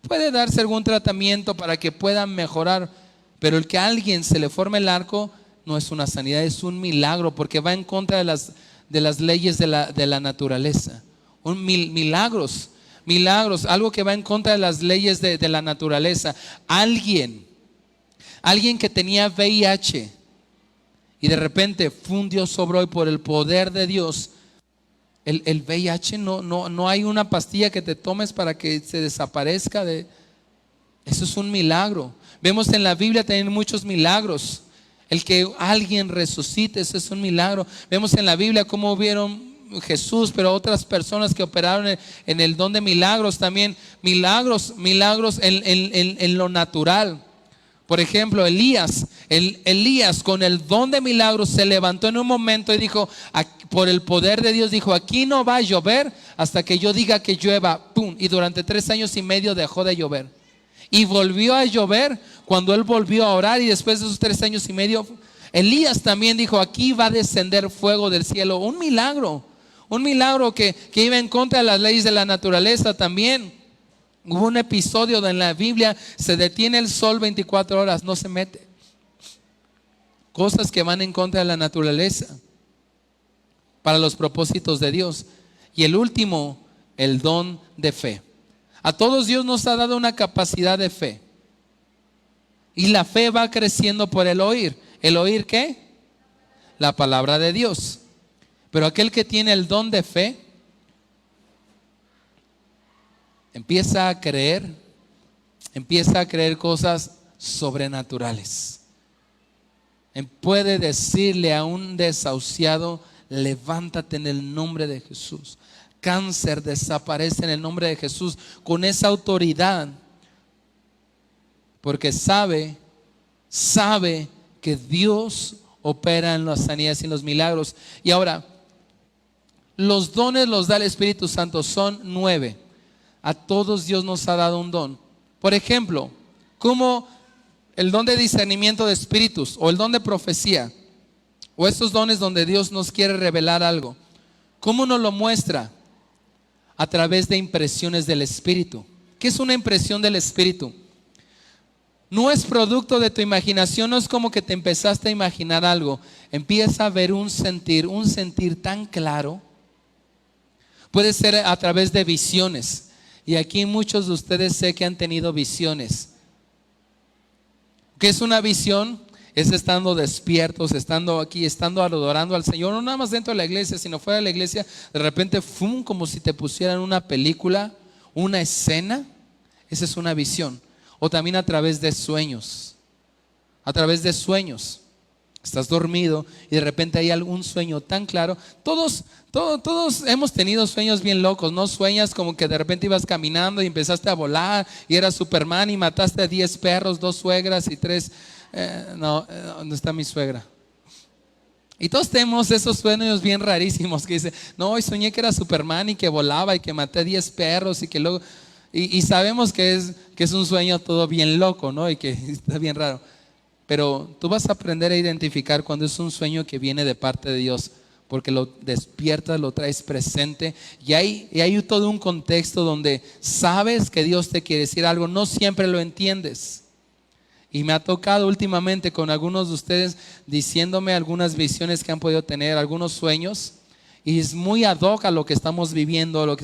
Puede darse algún tratamiento para que puedan mejorar, pero el que a alguien se le forme el arco no es una sanidad, es un milagro, porque va en contra de las leyes de la naturaleza. Milagros, algo que va en contra de las leyes de la naturaleza. Alguien que tenía VIH y de repente un Dios sobró, y por el poder de Dios, el VIH no hay una pastilla que te tomes para que se desaparezca. Eso es un milagro. Vemos en la Biblia también muchos milagros. El que alguien resucite, eso es un milagro. Vemos en la Biblia cómo vieron Jesús, pero otras personas que operaron en el don de milagros también. Milagros en lo natural. Por ejemplo, Elías con el don de milagros se levantó en un momento y dijo, por el poder de Dios, dijo: aquí no va a llover hasta que yo diga que llueva. ¡Pum! Y durante 3 años y medio dejó de llover. Y volvió a llover cuando él volvió a orar, y después de esos 3 años y medio, Elías también dijo: aquí va a descender fuego del cielo. Un milagro que iba en contra de las leyes de la naturaleza también. Hubo un episodio en la Biblia, se detiene el sol 24 horas, no se mete. Cosas que van en contra de la naturaleza para los propósitos de Dios. Y el último, el don de fe. A todos Dios nos ha dado una capacidad de fe. Y la fe va creciendo por el oír. ¿El oír qué? La palabra de Dios. Pero aquel que tiene el don de fe empieza a creer cosas sobrenaturales. Puede decirle a un desahuciado: levántate en el nombre de Jesús. Cáncer desaparece en el nombre de Jesús, con esa autoridad, porque sabe que Dios opera en las sanidades y en los milagros. Y ahora, los dones los da el Espíritu Santo, son 9. A todos Dios nos ha dado un don. Por ejemplo, como el don de discernimiento de espíritus, o el don de profecía, o esos dones donde Dios nos quiere revelar algo. ¿Cómo nos lo muestra? A través de impresiones del Espíritu. ¿Qué es una impresión del Espíritu? No es producto de tu imaginación, no es como que te empezaste a imaginar algo. Empieza a ver un sentir tan claro. Puede ser a través de visiones. Y aquí muchos de ustedes sé que han tenido visiones. ¿Qué es una visión? Es estando despiertos, estando aquí, estando adorando al Señor, no nada más dentro de la iglesia, sino fuera de la iglesia. De repente, ¡fum!, como si te pusieran una película, una escena. Esa es una visión. O también a través de sueños. Estás dormido y de repente hay algún sueño tan claro. Todos hemos tenido sueños bien locos, ¿no? Sueñas como que de repente ibas caminando y empezaste a volar y eras Superman y mataste a 10 perros, 2 suegras y 3... ¿dónde está mi suegra? Y todos tenemos esos sueños bien rarísimos que dicen: no, hoy soñé que era Superman y que volaba y que maté 10 perros y que luego... Y sabemos que es un sueño todo bien loco, ¿no? Y que está bien raro. Pero tú vas a aprender a identificar cuando es un sueño que viene de parte de Dios, porque lo despiertas, lo traes presente, y hay todo un contexto donde sabes que Dios te quiere decir algo. No siempre lo entiendes. Y me ha tocado últimamente con algunos de ustedes diciéndome algunas visiones que han podido tener, algunos sueños, y es muy ad hoc a lo que estamos viviendo,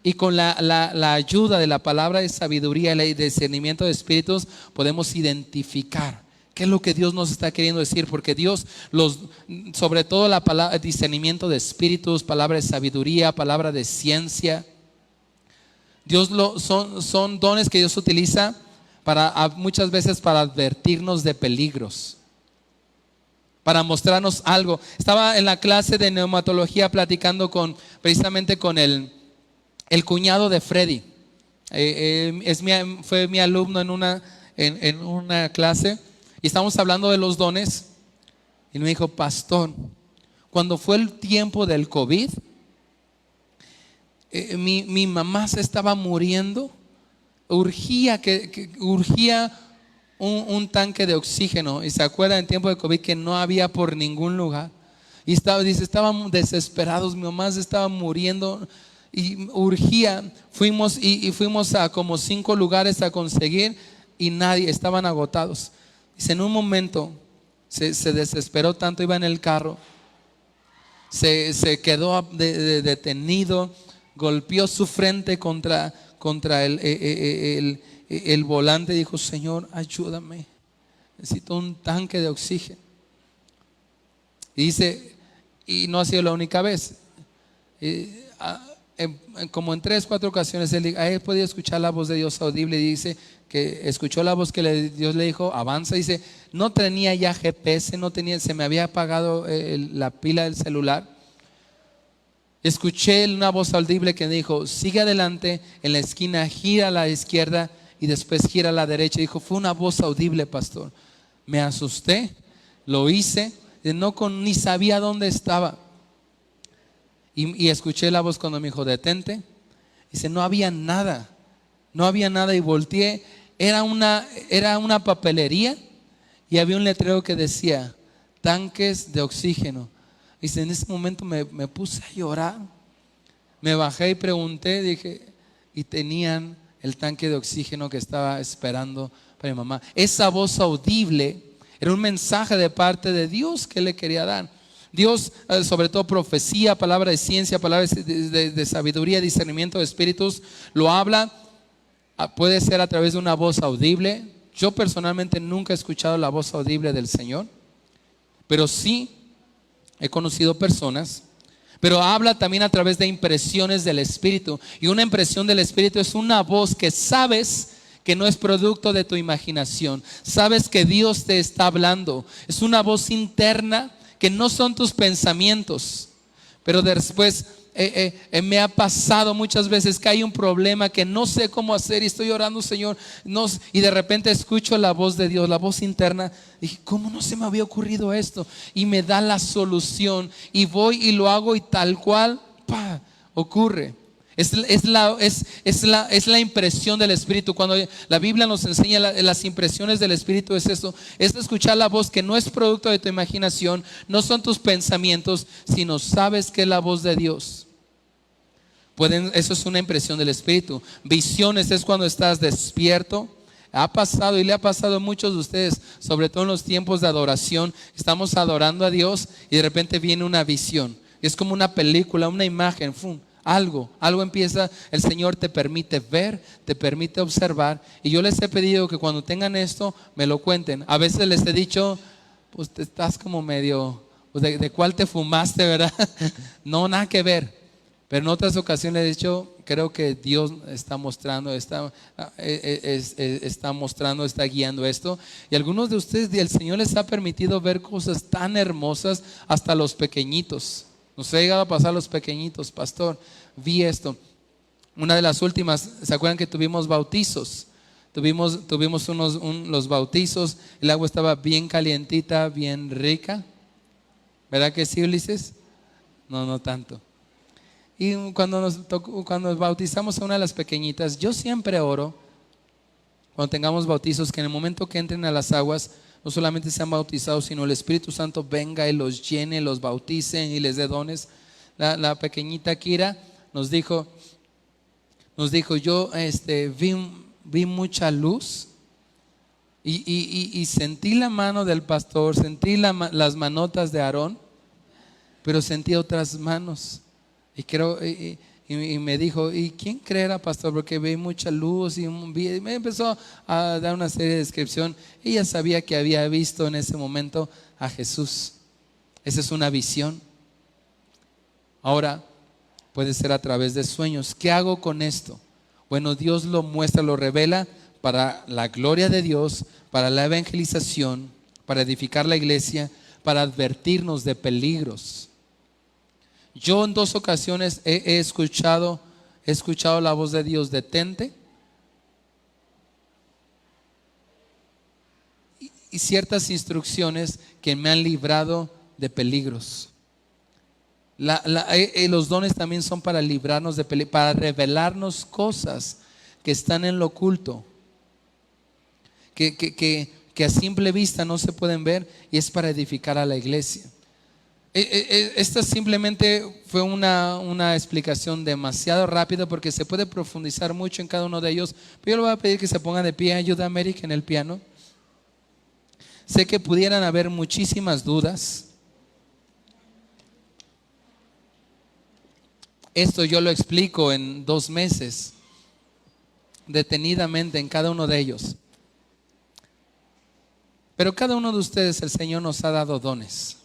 y con la ayuda de la palabra de sabiduría y de discernimiento de espíritus podemos identificar qué es lo que Dios nos está queriendo decir, porque Dios, sobre todo la palabra discernimiento de espíritus, palabra de sabiduría, palabra de ciencia, Dios son dones que Dios utiliza muchas veces para advertirnos de peligros, para mostrarnos algo. Estaba en la clase de neumatología platicando precisamente con el cuñado de Freddy. Fue mi alumno en una clase y estábamos hablando de los dones y me dijo: pastor, cuando fue el tiempo del COVID, mi mamá se estaba muriendo, urgía un tanque de oxígeno. Y se acuerdan en tiempo de COVID que no había por ningún lugar. Y estaban desesperados, mi mamá se estaba muriendo y urgía. Fuimos a como 5 lugares a conseguir y nadie, estaban agotados. Dice, en un momento se desesperó tanto, iba en el carro, se quedó detenido, golpeó su frente contra el volante y dijo, Señor, ayúdame, necesito un tanque de oxígeno. Y dice, y no ha sido la única vez, como en 3, 4 ocasiones él podido escuchar la voz de Dios audible. Y dice que escuchó la voz que Dios le dijo, avanza. Dice, no tenía ya GPS, se me había apagado la pila del celular. Escuché una voz audible que dijo, sigue adelante, en la esquina gira a la izquierda y después gira a la derecha. Dijo, fue una voz audible, pastor. Me asusté, lo hice, ni sabía dónde estaba. Y escuché la voz cuando me dijo, detente. Dice, no había nada y volteé. Era una papelería y había un letrero que decía, tanques de oxígeno. Dice, en ese momento me puse a llorar. Me bajé y pregunté, dije, y tenían el tanque de oxígeno que estaba esperando para mi mamá. Esa voz audible era un mensaje de parte de Dios que le quería dar. Dios, sobre todo profecía, palabra de ciencia, palabras de sabiduría, discernimiento de espíritus, lo habla. Puede ser a través de una voz audible. Yo personalmente nunca he escuchado la voz audible del Señor, pero sí he conocido personas. Pero habla también a través de impresiones del Espíritu. Y una impresión del Espíritu es una voz que sabes que no es producto de tu imaginación. Sabes que Dios te está hablando. Es una voz interna que no son tus pensamientos. Pero después me ha pasado muchas veces que hay un problema que no sé cómo hacer y estoy orando, Señor, y de repente escucho la voz de Dios, la voz interna. Dije, ¿cómo no se me había ocurrido esto? Y me da la solución y voy y lo hago y tal cual ocurre. Es la impresión del Espíritu. Cuando la Biblia nos enseña las impresiones del Espíritu, es eso, es escuchar la voz que no es producto de tu imaginación, no son tus pensamientos, sino sabes que es la voz de Dios. Eso es una impresión del Espíritu. Visiones es cuando estás despierto. Ha pasado y le ha pasado a muchos de ustedes, sobre todo en los tiempos de adoración. Estamos adorando a Dios y de repente viene una visión. Es como una película, una imagen, ¡fum! Algo empieza, el Señor te permite ver, te permite observar. Y yo les he pedido que cuando tengan esto me lo cuenten. A veces les he dicho, pues te estás como medio, pues ¿de cuál te fumaste, verdad? No, nada que ver. Pero en otras ocasiones he dicho, creo que Dios está mostrando, está guiando esto. Y algunos de ustedes, el Señor les ha permitido ver cosas tan hermosas, hasta los pequeñitos. Nos ha llegado a pasar los pequeñitos, pastor, vi esto. Una de las últimas, ¿se acuerdan que tuvimos bautizos? Tuvimos los bautizos, el agua estaba bien calientita, bien rica. ¿Verdad que sí, Ulises? No tanto. Y cuando nos bautizamos a una de las pequeñitas, yo siempre oro, cuando tengamos bautizos, que en el momento que entren a las aguas, no solamente sean bautizados, sino el Espíritu Santo venga y los llene, los bautice y les dé dones. La pequeñita Kira nos dijo, yo vi mucha luz y sentí la mano del pastor, sentí las manotas de Aarón, pero sentí otras manos. Y me dijo, ¿y quién creerá, pastor? Porque vi mucha luz y me empezó a dar una serie de descripción. Ella sabía que había visto en ese momento a Jesús. Esa es una visión. Ahora puede ser a través de sueños. ¿Qué hago con esto? Bueno, Dios lo muestra, lo revela para la gloria de Dios, para la evangelización, para edificar la iglesia, para advertirnos de peligros. Yo en 2 ocasiones he escuchado la voz de Dios, detente, y ciertas instrucciones que me han librado de peligros. Los dones también son para librarnos de peligros, para revelarnos cosas que están en lo oculto, que a simple vista no se pueden ver, y es para edificar a la iglesia. Esta simplemente fue una explicación demasiado rápida, porque se puede profundizar mucho en cada uno de ellos. Pero yo le voy a pedir que se ponga de pie. Ayuda a América en el piano. Sé que pudieran haber muchísimas dudas. Esto yo lo explico en 2 meses, detenidamente en cada uno de ellos. Pero cada uno de ustedes, el Señor nos ha dado dones.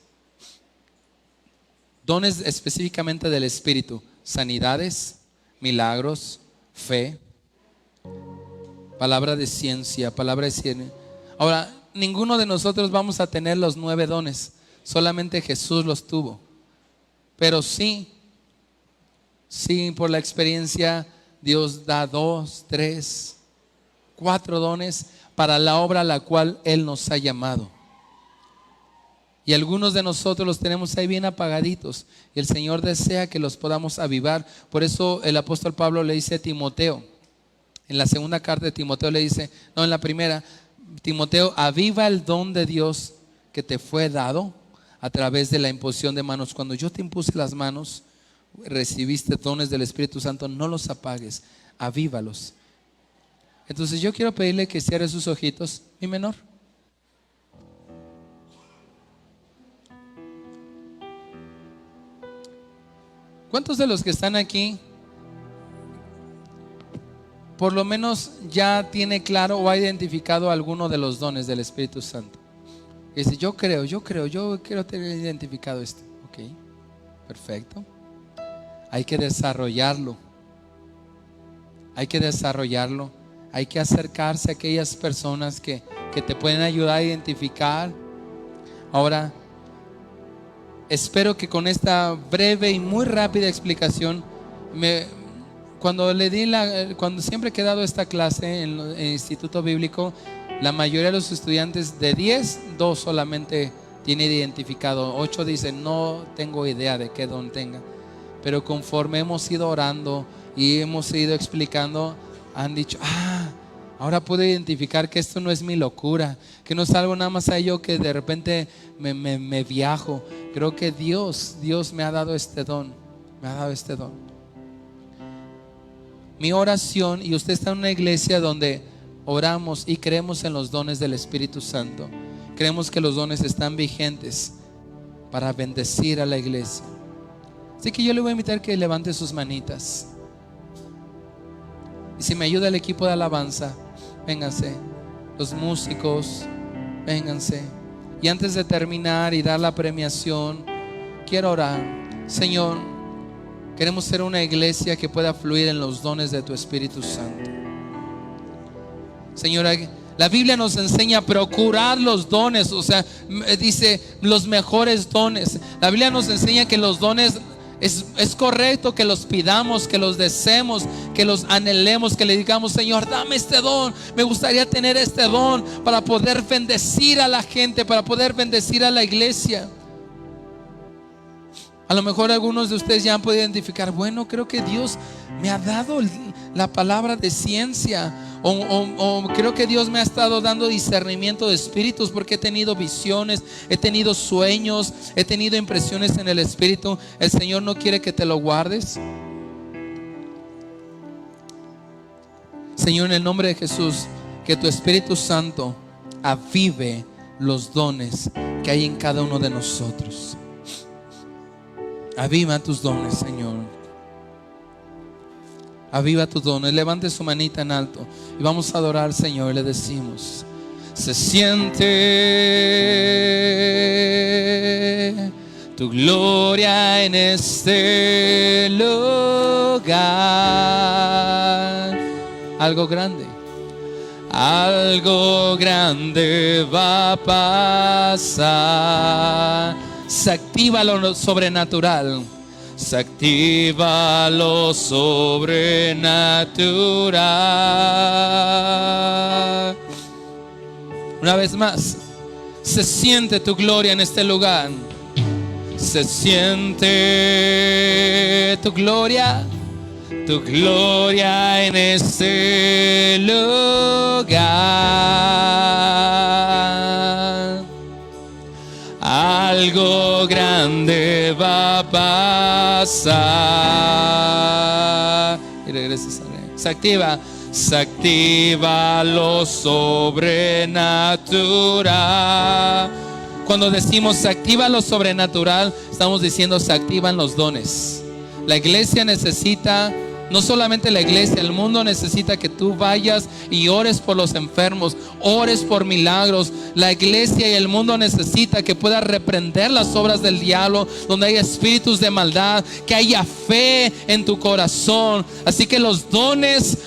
Dones específicamente del Espíritu: sanidades, milagros, fe, palabra de ciencia, palabra de ciencia. Ahora, ninguno de nosotros vamos a tener los 9 dones, solamente Jesús los tuvo. Pero sí, por la experiencia, Dios da 2, 3, 4 dones para la obra a la cual Él nos ha llamado. Y algunos de nosotros los tenemos ahí bien apagaditos, y el Señor desea que los podamos avivar. Por eso el apóstol Pablo le dice a Timoteo, en la segunda carta de Timoteo le dice, no, en la primera: Timoteo, aviva el don de Dios que te fue dado a través de la imposición de manos. Cuando yo te impuse las manos, recibiste dones del Espíritu Santo, no los apagues, avívalos. Entonces yo quiero pedirle que cierre sus ojitos, mi menor. ¿Cuántos de los que están aquí por lo menos ya tiene claro o ha identificado alguno de los dones del Espíritu Santo? Y dice, yo quiero tener identificado esto. Ok, perfecto. Hay que desarrollarlo. Hay que acercarse a aquellas personas que te pueden ayudar a identificar. Ahora, espero que con esta breve y muy rápida explicación, cuando siempre que he dado esta clase en el Instituto Bíblico, la mayoría de los estudiantes, de 10, 2 solamente tienen identificado. 8 dicen, no tengo idea de qué don tenga. Pero conforme hemos ido orando y hemos ido explicando, han dicho, ahora puedo identificar que esto no es mi locura, que no es algo nada más a yo que de repente me viajo. Creo que Dios me ha dado este don. Mi oración, y usted está en una iglesia donde oramos y creemos en los dones del Espíritu Santo. Creemos que los dones están vigentes para bendecir a la iglesia. Así que yo le voy a invitar que levante sus manitas. Y si me ayuda el equipo de alabanza, vénganse. Los músicos, vénganse. Y antes de terminar y dar la premiación, quiero orar. Señor, queremos ser una iglesia que pueda fluir en los dones de tu Espíritu Santo. Señora, la Biblia nos enseña a procurar los dones. O sea, dice los mejores dones. La Biblia nos enseña que los dones es correcto que los pidamos, que los deseemos, que los anhelemos, que le digamos, Señor, dame este don. Me gustaría tener este don para poder bendecir a la gente, para poder bendecir a la iglesia. A lo mejor algunos de ustedes ya han podido identificar, bueno, creo que Dios me ha dado la palabra de ciencia, o creo que Dios me ha estado dando discernimiento de espíritus, porque he tenido visiones, he tenido sueños, he tenido impresiones en el Espíritu. El Señor no quiere que te lo guardes. Señor, en el nombre de Jesús, que tu Espíritu Santo avive los dones que hay en cada uno de nosotros. Aviva tus dones, Señor. Aviva tus dones. Levante su manita en alto y vamos a adorar, Señor. Le decimos, se siente tu gloria en este lugar. Algo grande va a pasar. Se activa lo sobrenatural. Se activa lo sobrenatural. Una vez más, se siente tu gloria en este lugar. Se siente tu gloria. tu gloria en este lugar. Algo grande va a pasar. Y regresas a él. Se activa lo sobrenatural. Cuando decimos se activa lo sobrenatural, estamos diciendo se activan los dones. La iglesia necesita, no solamente la iglesia, el mundo necesita que tú vayas y ores por los enfermos, ores por milagros. La iglesia y el mundo necesita que puedas reprender las obras del diablo, donde hay espíritus de maldad, que haya fe en tu corazón. Así que los dones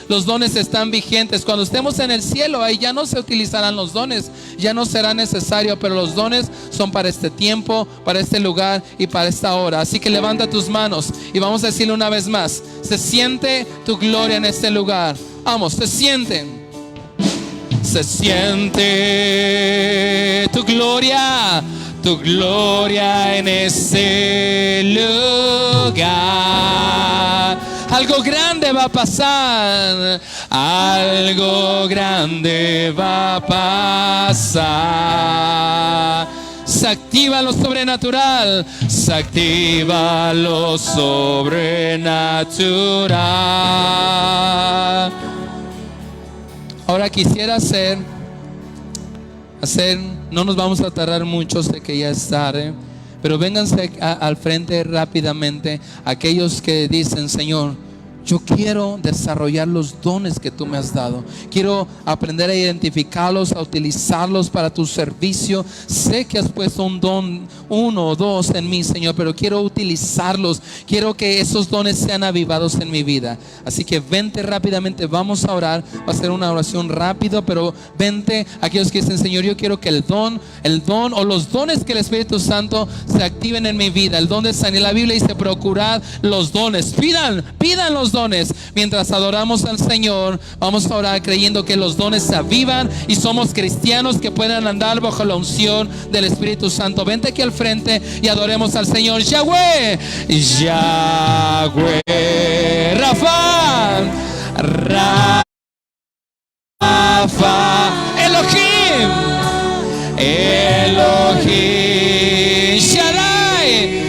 están vigentes. Cuando estemos en el cielo, ahí ya no se utilizarán los dones, ya no será necesario, pero los dones son para este tiempo, para este lugar y para esta hora. Así que levanta tus manos y vamos a decirle una vez más: se siente tu gloria en este lugar. Vamos, se siente tu gloria en este lugar. Algo grande va a pasar, algo grande va a pasar. Se activa lo sobrenatural, se activa lo sobrenatural. Ahora quisiera hacer, no nos vamos a tardar mucho, sé que ya es tarde, pero vénganse al frente rápidamente aquellos que dicen: Señor, yo quiero desarrollar los dones que tú me has dado. Quiero aprender a identificarlos, a utilizarlos para tu servicio. Sé que has puesto un don, uno o dos en mí, Señor, pero quiero utilizarlos. Quiero que esos dones sean avivados en mi vida. Así que vente rápidamente, vamos a orar. Va a ser una oración rápido, pero vente aquellos que dicen: Señor, yo quiero que el don o los dones que el Espíritu Santo se activen en mi vida. El don de sanidad. La Biblia dice: procurad los dones. Pidan los dones. Mientras adoramos al Señor, vamos a orar creyendo que los dones se avivan y somos cristianos que puedan andar bajo la unción del Espíritu Santo. Vente aquí al frente y adoremos al Señor. Yahweh, Yahweh, Rafa, Elohim, Shaddai,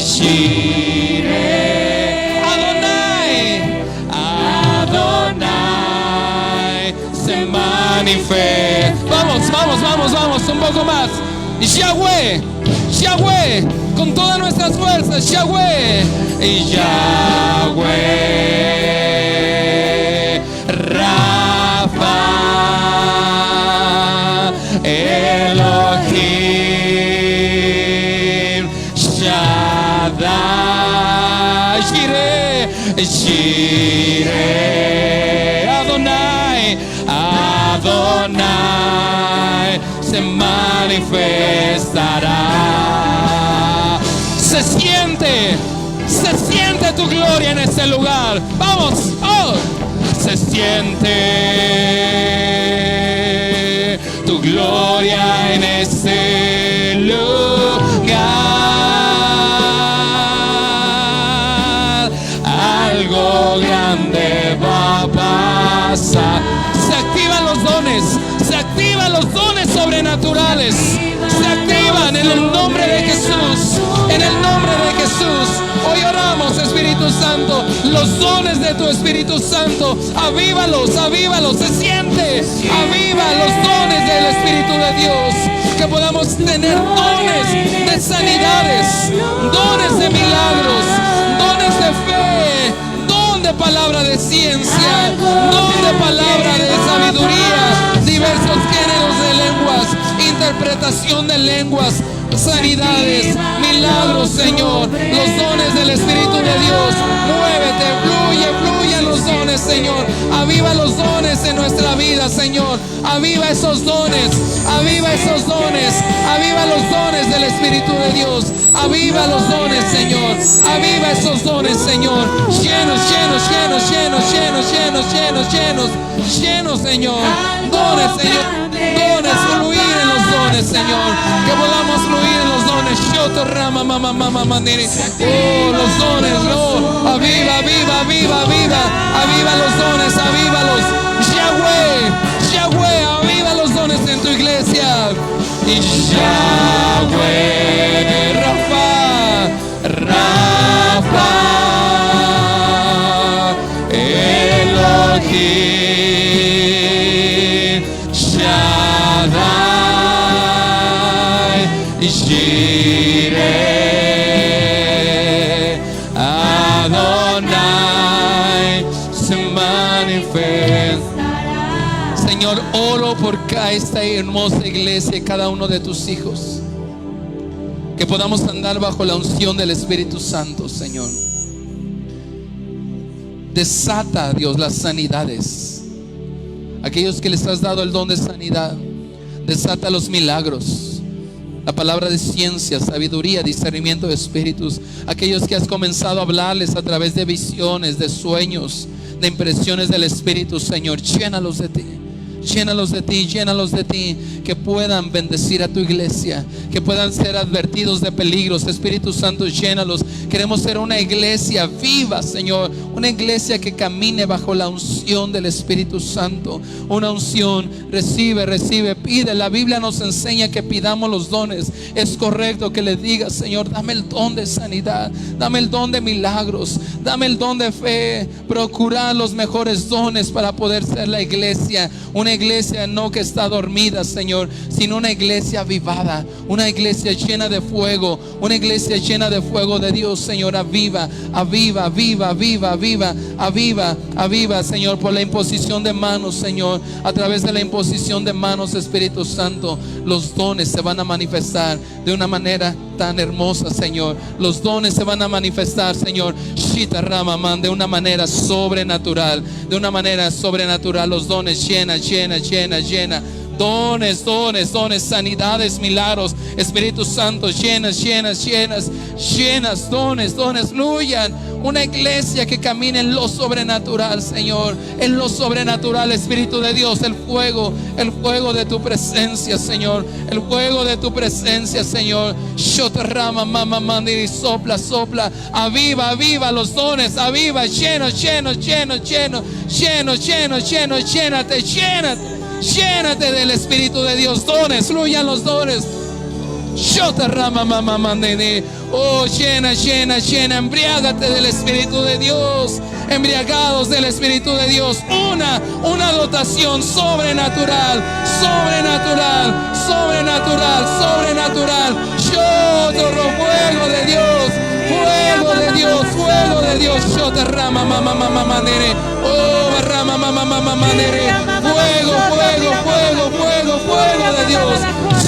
Jireh, Adonai, se manifiesta. Vamos, un poco más. Yahweh, con todas nuestras fuerzas. Yahweh, Rafa, Elohim, Shaddai, Jireh, Adonai, se manifestará. Se siente tu gloria en este lugar. Vamos, se siente tu gloria en este lugar. Algo grande va a pasar. Se activan los dones sobrenaturales. Se activan en el nombre de Jesús. En el nombre de Jesús. Hoy oramos, Espíritu Santo, los dones de tu Espíritu Santo, avívalos, se siente, aviva los dones del Espíritu de Dios, que podamos tener dones de sanidades, dones de milagros, dones de fe, don de palabra de ciencia, don de palabra de sabiduría, diversos géneros de lenguas, interpretación de lenguas, sanidades, milagros, Señor, los dones del Espíritu de Dios. Muévete, fluye los dones, Señor. Aviva los dones en nuestra vida, Señor. Aviva esos dones, aviva los dones del Espíritu de Dios. Aviva los dones, Señor. Aviva esos dones, Señor. Llenos, Señor. Dones, Señor. Dones, fluir en los dones, Señor. Que podamos fluir en los dones. Shoto Rama Oh, los dones, oh, aviva, aviva, aviva, aviva, aviva los dones, avívalos. Yahweh, Yahweh, aviva los dones en tu iglesia. Y Yahweh, Rafa, Rafa, Elohim, Shaddai, Jireh, Adonai, se manifiesta. Señor, oro por esta hermosa iglesia y cada uno de tus hijos, que podamos andar bajo la unción del Espíritu Santo, Señor. Desata, Dios, las sanidades. Aquellos que les has dado el don de sanidad, desata los milagros, la palabra de ciencia, sabiduría, discernimiento de espíritus. Aquellos que has comenzado a hablarles a través de visiones, de sueños, de impresiones del Espíritu, Señor, llénalos de ti. Llénalos de ti, llénalos de ti, que puedan bendecir a tu iglesia, que puedan ser advertidos de peligros. Espíritu Santo, llénalos. Queremos ser una iglesia viva, Señor, una iglesia que camine bajo la unción del Espíritu Santo. Una unción, recibe, recibe, pide. La Biblia nos enseña que pidamos los dones. Es correcto que le digas, Señor, dame el don de sanidad, dame el don de milagros, dame el don de fe. Procurar los mejores dones para poder ser la iglesia, una iglesia no que está dormida, Señor, sino una iglesia avivada, una iglesia llena de fuego, una iglesia llena de fuego de Dios, Señor. Aviva, aviva, aviva, aviva, aviva, aviva, aviva, Señor, por la imposición de manos, Señor. A través de la imposición de manos, Espíritu Santo, los dones se van a manifestar de una manera tan hermosa, Señor. Los dones se van a manifestar, Señor, Shita Ramaman, de una manera sobrenatural, de una manera sobrenatural. Los dones llena, llena, llena, llena. Dones, dones, dones, sanidades, milagros. Espíritu Santo, llenas, llenas, llenas, llenas, dones, dones, fluyan. Una iglesia que camine en lo sobrenatural, Señor, en lo sobrenatural, Espíritu de Dios. El fuego de tu presencia, Señor, el fuego de tu presencia, Señor. Shotarama, mama, mandiri, sopla, sopla, aviva, aviva los dones, aviva, lleno, lleno, lleno, lleno, lleno, lleno, lleno, llénate, llénate. Llénate del Espíritu de Dios. Dones, fluyan los dones. Oh, llena, llena, llena. Embriágate del Espíritu de Dios. Embriagados del Espíritu de Dios. Una dotación sobrenatural, sobrenatural, sobrenatural, sobrenatural. Yo te fuego de Dios. Fuego de Dios, fuego de Dios. Yo te rama, mamá, mamá, manere. Oh, rama, mamá, mamá, manere. Fuego, fuego, fuego, fuego, fuego de Dios.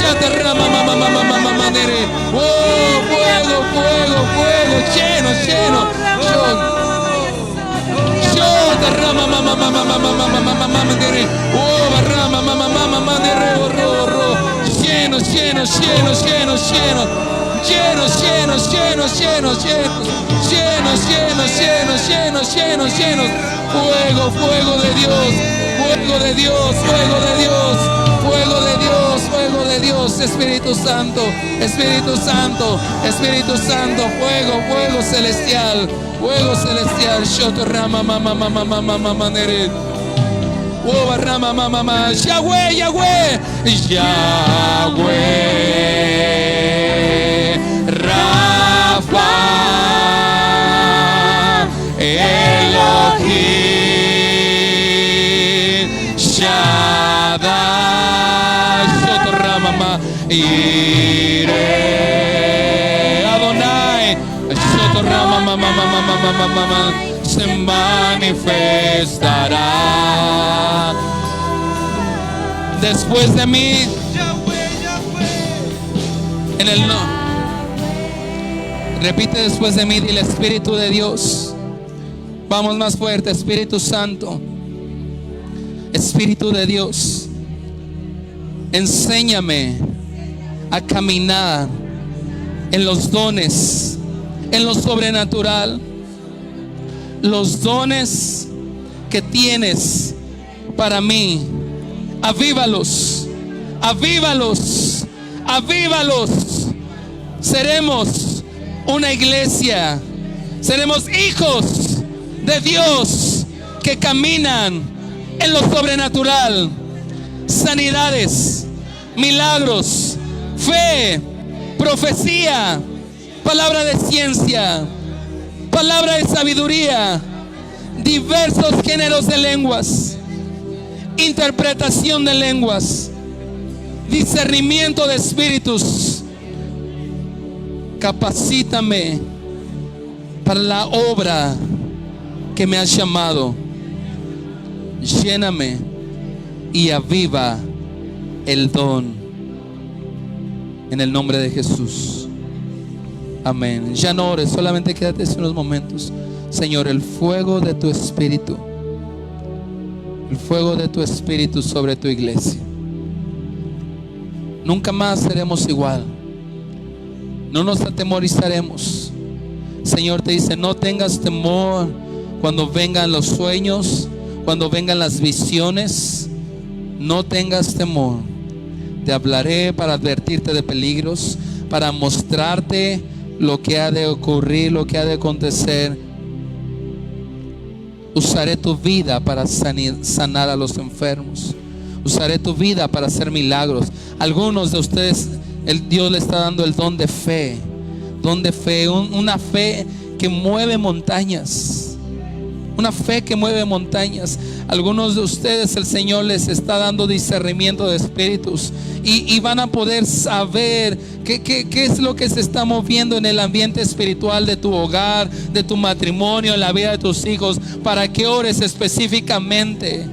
Yo te rama, mamá, mamá, mamá, manere. Oh, fuego, fuego, fuego, lleno, lleno. Yo te rama, mamá, mamá, mamá, mamá, mamá, manere. Oh, rama, mamá, mamá, manere. Lleno, lleno, lleno, lleno, lleno. Llenos, llenos, llenos, llenos, llenos, llenos, llenos, llenos, llenos, llenos, llenos. Fuego, fuego de Dios, fuego de Dios, fuego de Dios, fuego de Dios, fuego de Dios. Espíritu Santo, Espíritu Santo, Espíritu Santo, fuego, fuego celestial, fuego celestial. Shotorama, mama, mama, mama, mama, nere. Oh, rama, mama, mama, Yahweh, Yahweh, Yahweh. Rafa, Elohim, Shaddai, Shotorama, Jireh, Adonai, Shotorama, mama, mama, mama, mama, se manifestará. Después de mí, en el nombre. Repite después de mí, dile: Espíritu de Dios. Vamos más fuerte. Espíritu Santo, Espíritu de Dios, enséñame a caminar en los dones, en lo sobrenatural. Los dones que tienes para mí, avívalos, avívalos, avívalos. Seremos una iglesia. Seremos hijos de Dios que caminan en lo sobrenatural. Sanidades, milagros, fe, profecía, palabra de ciencia, palabra de sabiduría, diversos géneros de lenguas, interpretación de lenguas, discernimiento de espíritus. Capacítame para la obra que me has llamado. Lléname y aviva el don. En el nombre de Jesús. Amén. Ya no ores, solamente quédate en unos momentos. Señor, el fuego de tu espíritu, el fuego de tu espíritu sobre tu iglesia. Nunca más seremos igual. No nos atemorizaremos. Señor te dice: no tengas temor cuando vengan los sueños, cuando vengan las visiones. No tengas temor. Te hablaré para advertirte de peligros, para mostrarte lo que ha de ocurrir, lo que ha de acontecer. Usaré tu vida para sanar a los enfermos. Usaré tu vida para hacer milagros. Algunos de ustedes, Dios le está dando el don de fe. Don de fe, una fe que mueve montañas. Una fe que mueve montañas. Algunos de ustedes, el Señor les está dando discernimiento de espíritus. Y van a poder saber qué es lo que se está moviendo en el ambiente espiritual de tu hogar, de tu matrimonio, en la vida de tus hijos, para que ores específicamente.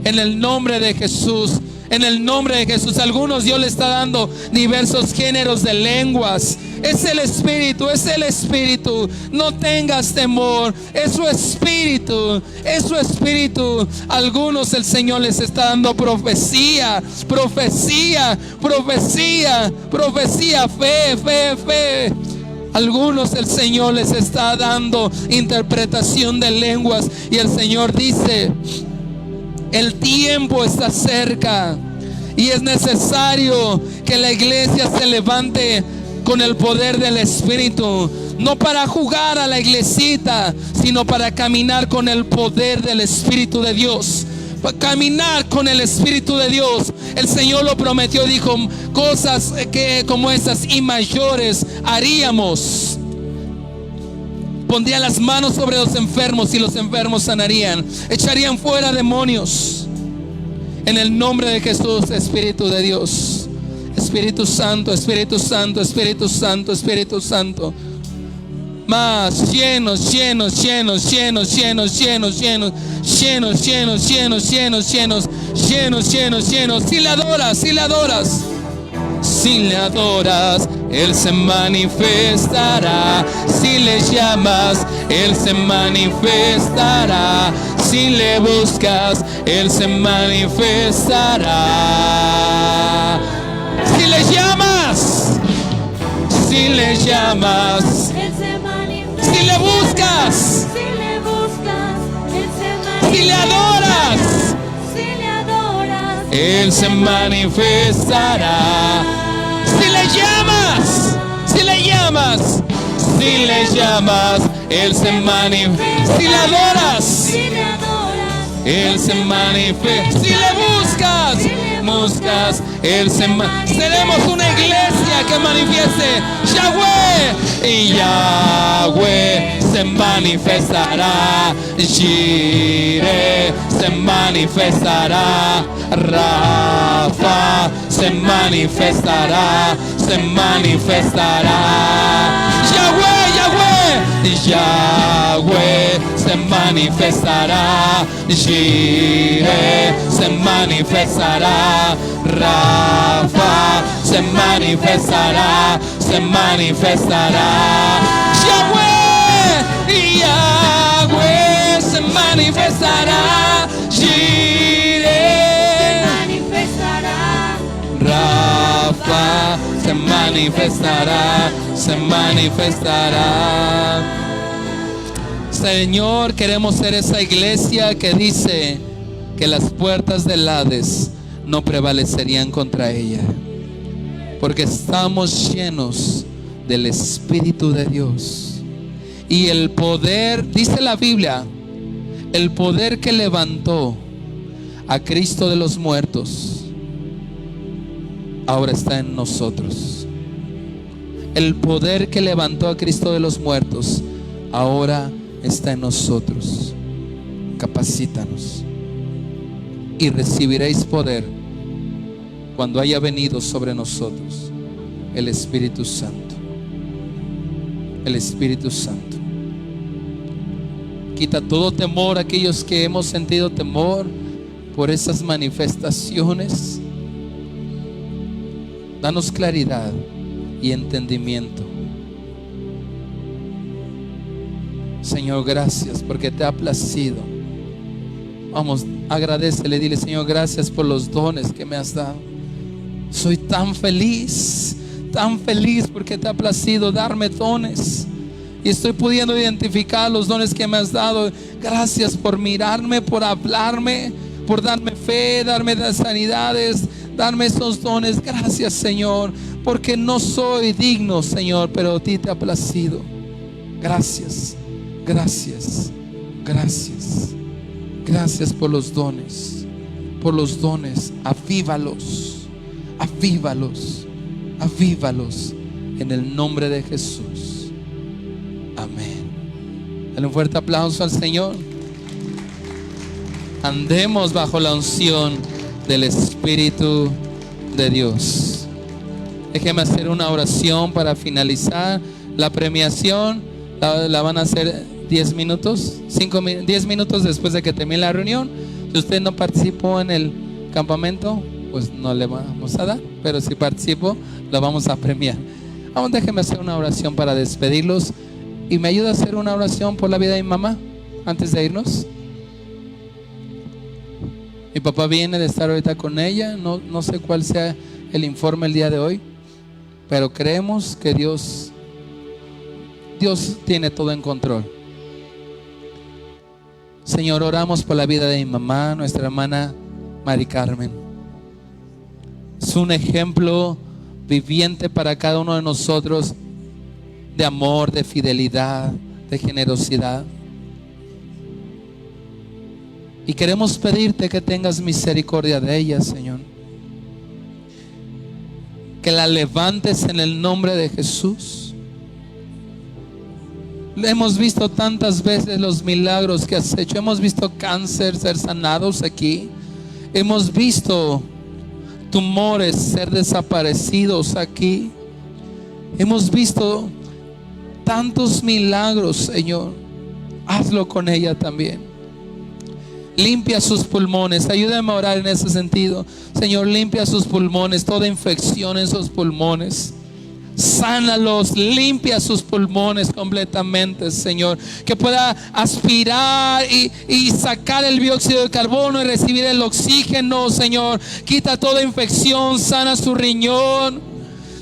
En el nombre de Jesús. En el nombre de Jesús. Algunos Dios le está dando diversos géneros de lenguas. Es el Espíritu, es el Espíritu. No tengas temor. Es su Espíritu, es su Espíritu. Algunos el Señor les está dando profecía, profecía, profecía, profecía, fe, fe, fe. Algunos el Señor les está dando interpretación de lenguas. Y el Señor dice: el tiempo está cerca y es necesario que la iglesia se levante con el poder del Espíritu, no para jugar a la iglesita, sino para caminar con el poder del Espíritu de Dios. Para caminar con el Espíritu de Dios. El Señor lo prometió, dijo: cosas que como esas y mayores haríamos. Pondrían las manos sobre los enfermos y los enfermos sanarían. Echarían fuera demonios. En el nombre de Jesús, Espíritu de Dios. Espíritu Santo, Espíritu Santo, Espíritu Santo, Espíritu Santo. Más llenos, llenos, llenos, llenos, llenos, llenos, llenos, llenos, llenos, llenos, llenos, llenos, llenos, llenos, llenos. Si le adoras, si le adoras. Si le adoras, Él se manifestará. Si le llamas, Él se manifestará. Si le buscas, Él se manifestará. Si le llamas, si le llamas, Él se manifiesta. si le buscas, Si le buscas, Él se manifiesta. si le adoras, Si le adoras, Él se manifestará. Si le llamas, si le llamas, si le llamas, Él se manifiesta. Si le adoras, si le adoras, Él se manifiesta. Si le buscas, buscas, Él se manifiesta. Seremos una iglesia que manifieste Yahweh. Y Yahweh se manifestará. Jireh se manifestará. Rafa se manifestará. Se manifestará. Yahweh, Yahweh, Yahweh se manifestará. Jireh se manifestará. Rafa se manifestará. Se manifestará. Yahweh, Yahweh se manifestará. Jireh manifestará. Rafa se manifestará, se manifestará. Señor, queremos ser esa iglesia que dice que las puertas del Hades no prevalecerían contra ella, porque estamos llenos del Espíritu de Dios. Y el poder, dice la Biblia, el poder que levantó a Cristo de los muertos ahora está en nosotros. El poder que levantó a Cristo de los muertos ahora está en nosotros. Capacítanos y recibiréis poder cuando haya venido sobre nosotros el Espíritu Santo. El Espíritu Santo. Quita todo temor a aquellos que hemos sentido temor por esas manifestaciones. Danos claridad y entendimiento. Señor, gracias porque te ha placido. Vamos, agradécele, dile: Señor, gracias por los dones que me has dado. Soy tan feliz porque te ha placido darme dones. Y estoy pudiendo identificar los dones que me has dado. Gracias por mirarme, por hablarme, por darme fe, darme las sanidades, darme esos dones. Gracias, Señor, porque no soy digno, Señor, pero a ti te ha placido. Gracias, gracias, gracias. Gracias por los dones, por los dones. Avívalos, avívalos, avívalos en el nombre de Jesús. Amén. Dale un fuerte aplauso al Señor. Andemos bajo la unción del Espíritu de Dios. Déjeme hacer una oración para finalizar la premiación. La van a hacer 10 minutos, 10 minutos después de que termine la reunión. Si usted no participó en el campamento, pues no le vamos a dar, pero si participó, lo vamos a premiar. Vamos, déjeme hacer una oración para despedirlos. Y me ayuda a hacer una oración por la vida de mi mamá antes de irnos. Mi papá viene de estar ahorita con ella. No sé cuál sea el informe el día de hoy, pero creemos que Dios tiene todo en control. Señor, oramos por la vida de mi mamá, nuestra hermana Mari Carmen. Es un ejemplo viviente para cada uno de nosotros de amor, de fidelidad, de generosidad. Y queremos pedirte que tengas misericordia de ella, Señor. Que la levantes en el nombre de Jesús. Hemos visto tantas veces los milagros que has hecho. Hemos visto cáncer ser sanados aquí. Hemos visto tumores ser desaparecidos aquí. Hemos visto tantos milagros, Señor. Hazlo con ella también. Limpia sus pulmones. Ayúdame a orar en ese sentido. Señor, limpia sus pulmones, toda infección en sus pulmones. Sánalos, limpia sus pulmones completamente, Señor. Que pueda aspirar y sacar el dióxido de carbono y recibir el oxígeno, Señor. Quita toda infección, sana su riñón.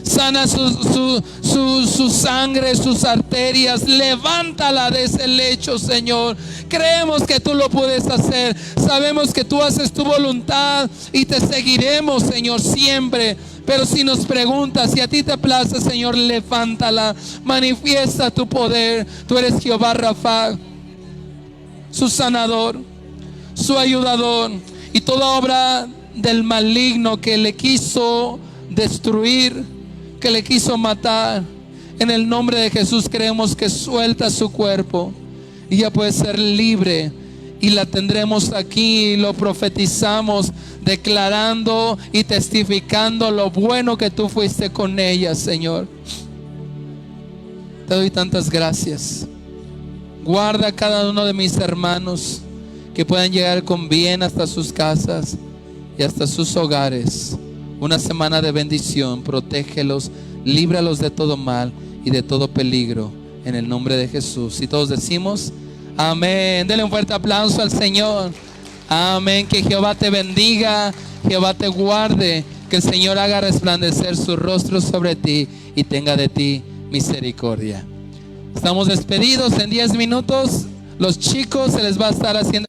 Sana su sangre, sus arterias. Levántala de ese lecho, Señor. Creemos que tú lo puedes hacer. Sabemos que tú haces tu voluntad y te seguiremos, Señor, siempre. Pero si nos preguntas, si a ti te place, Señor, levántala. Manifiesta tu poder. Tú eres Jehová Rafa, su sanador, su ayudador. Y toda obra del maligno que le quiso destruir, que le quiso matar, en el nombre de Jesús creemos que suelta su cuerpo y ya puede ser libre. Y la tendremos aquí, lo profetizamos, declarando y testificando lo bueno que tú fuiste con ella, Señor. Te doy tantas gracias. Guarda a cada uno de mis hermanos, que puedan llegar con bien hasta sus casas y hasta sus hogares. Una semana de bendición. Protégelos, líbralos de todo mal y de todo peligro, en el nombre de Jesús. Y todos decimos amén. Denle un fuerte aplauso al Señor. Amén. Que Jehová te bendiga, Jehová te guarde, que el Señor haga resplandecer su rostro sobre ti y tenga de ti misericordia. Estamos despedidos en 10 minutos. Los chicos se les va a estar haciendo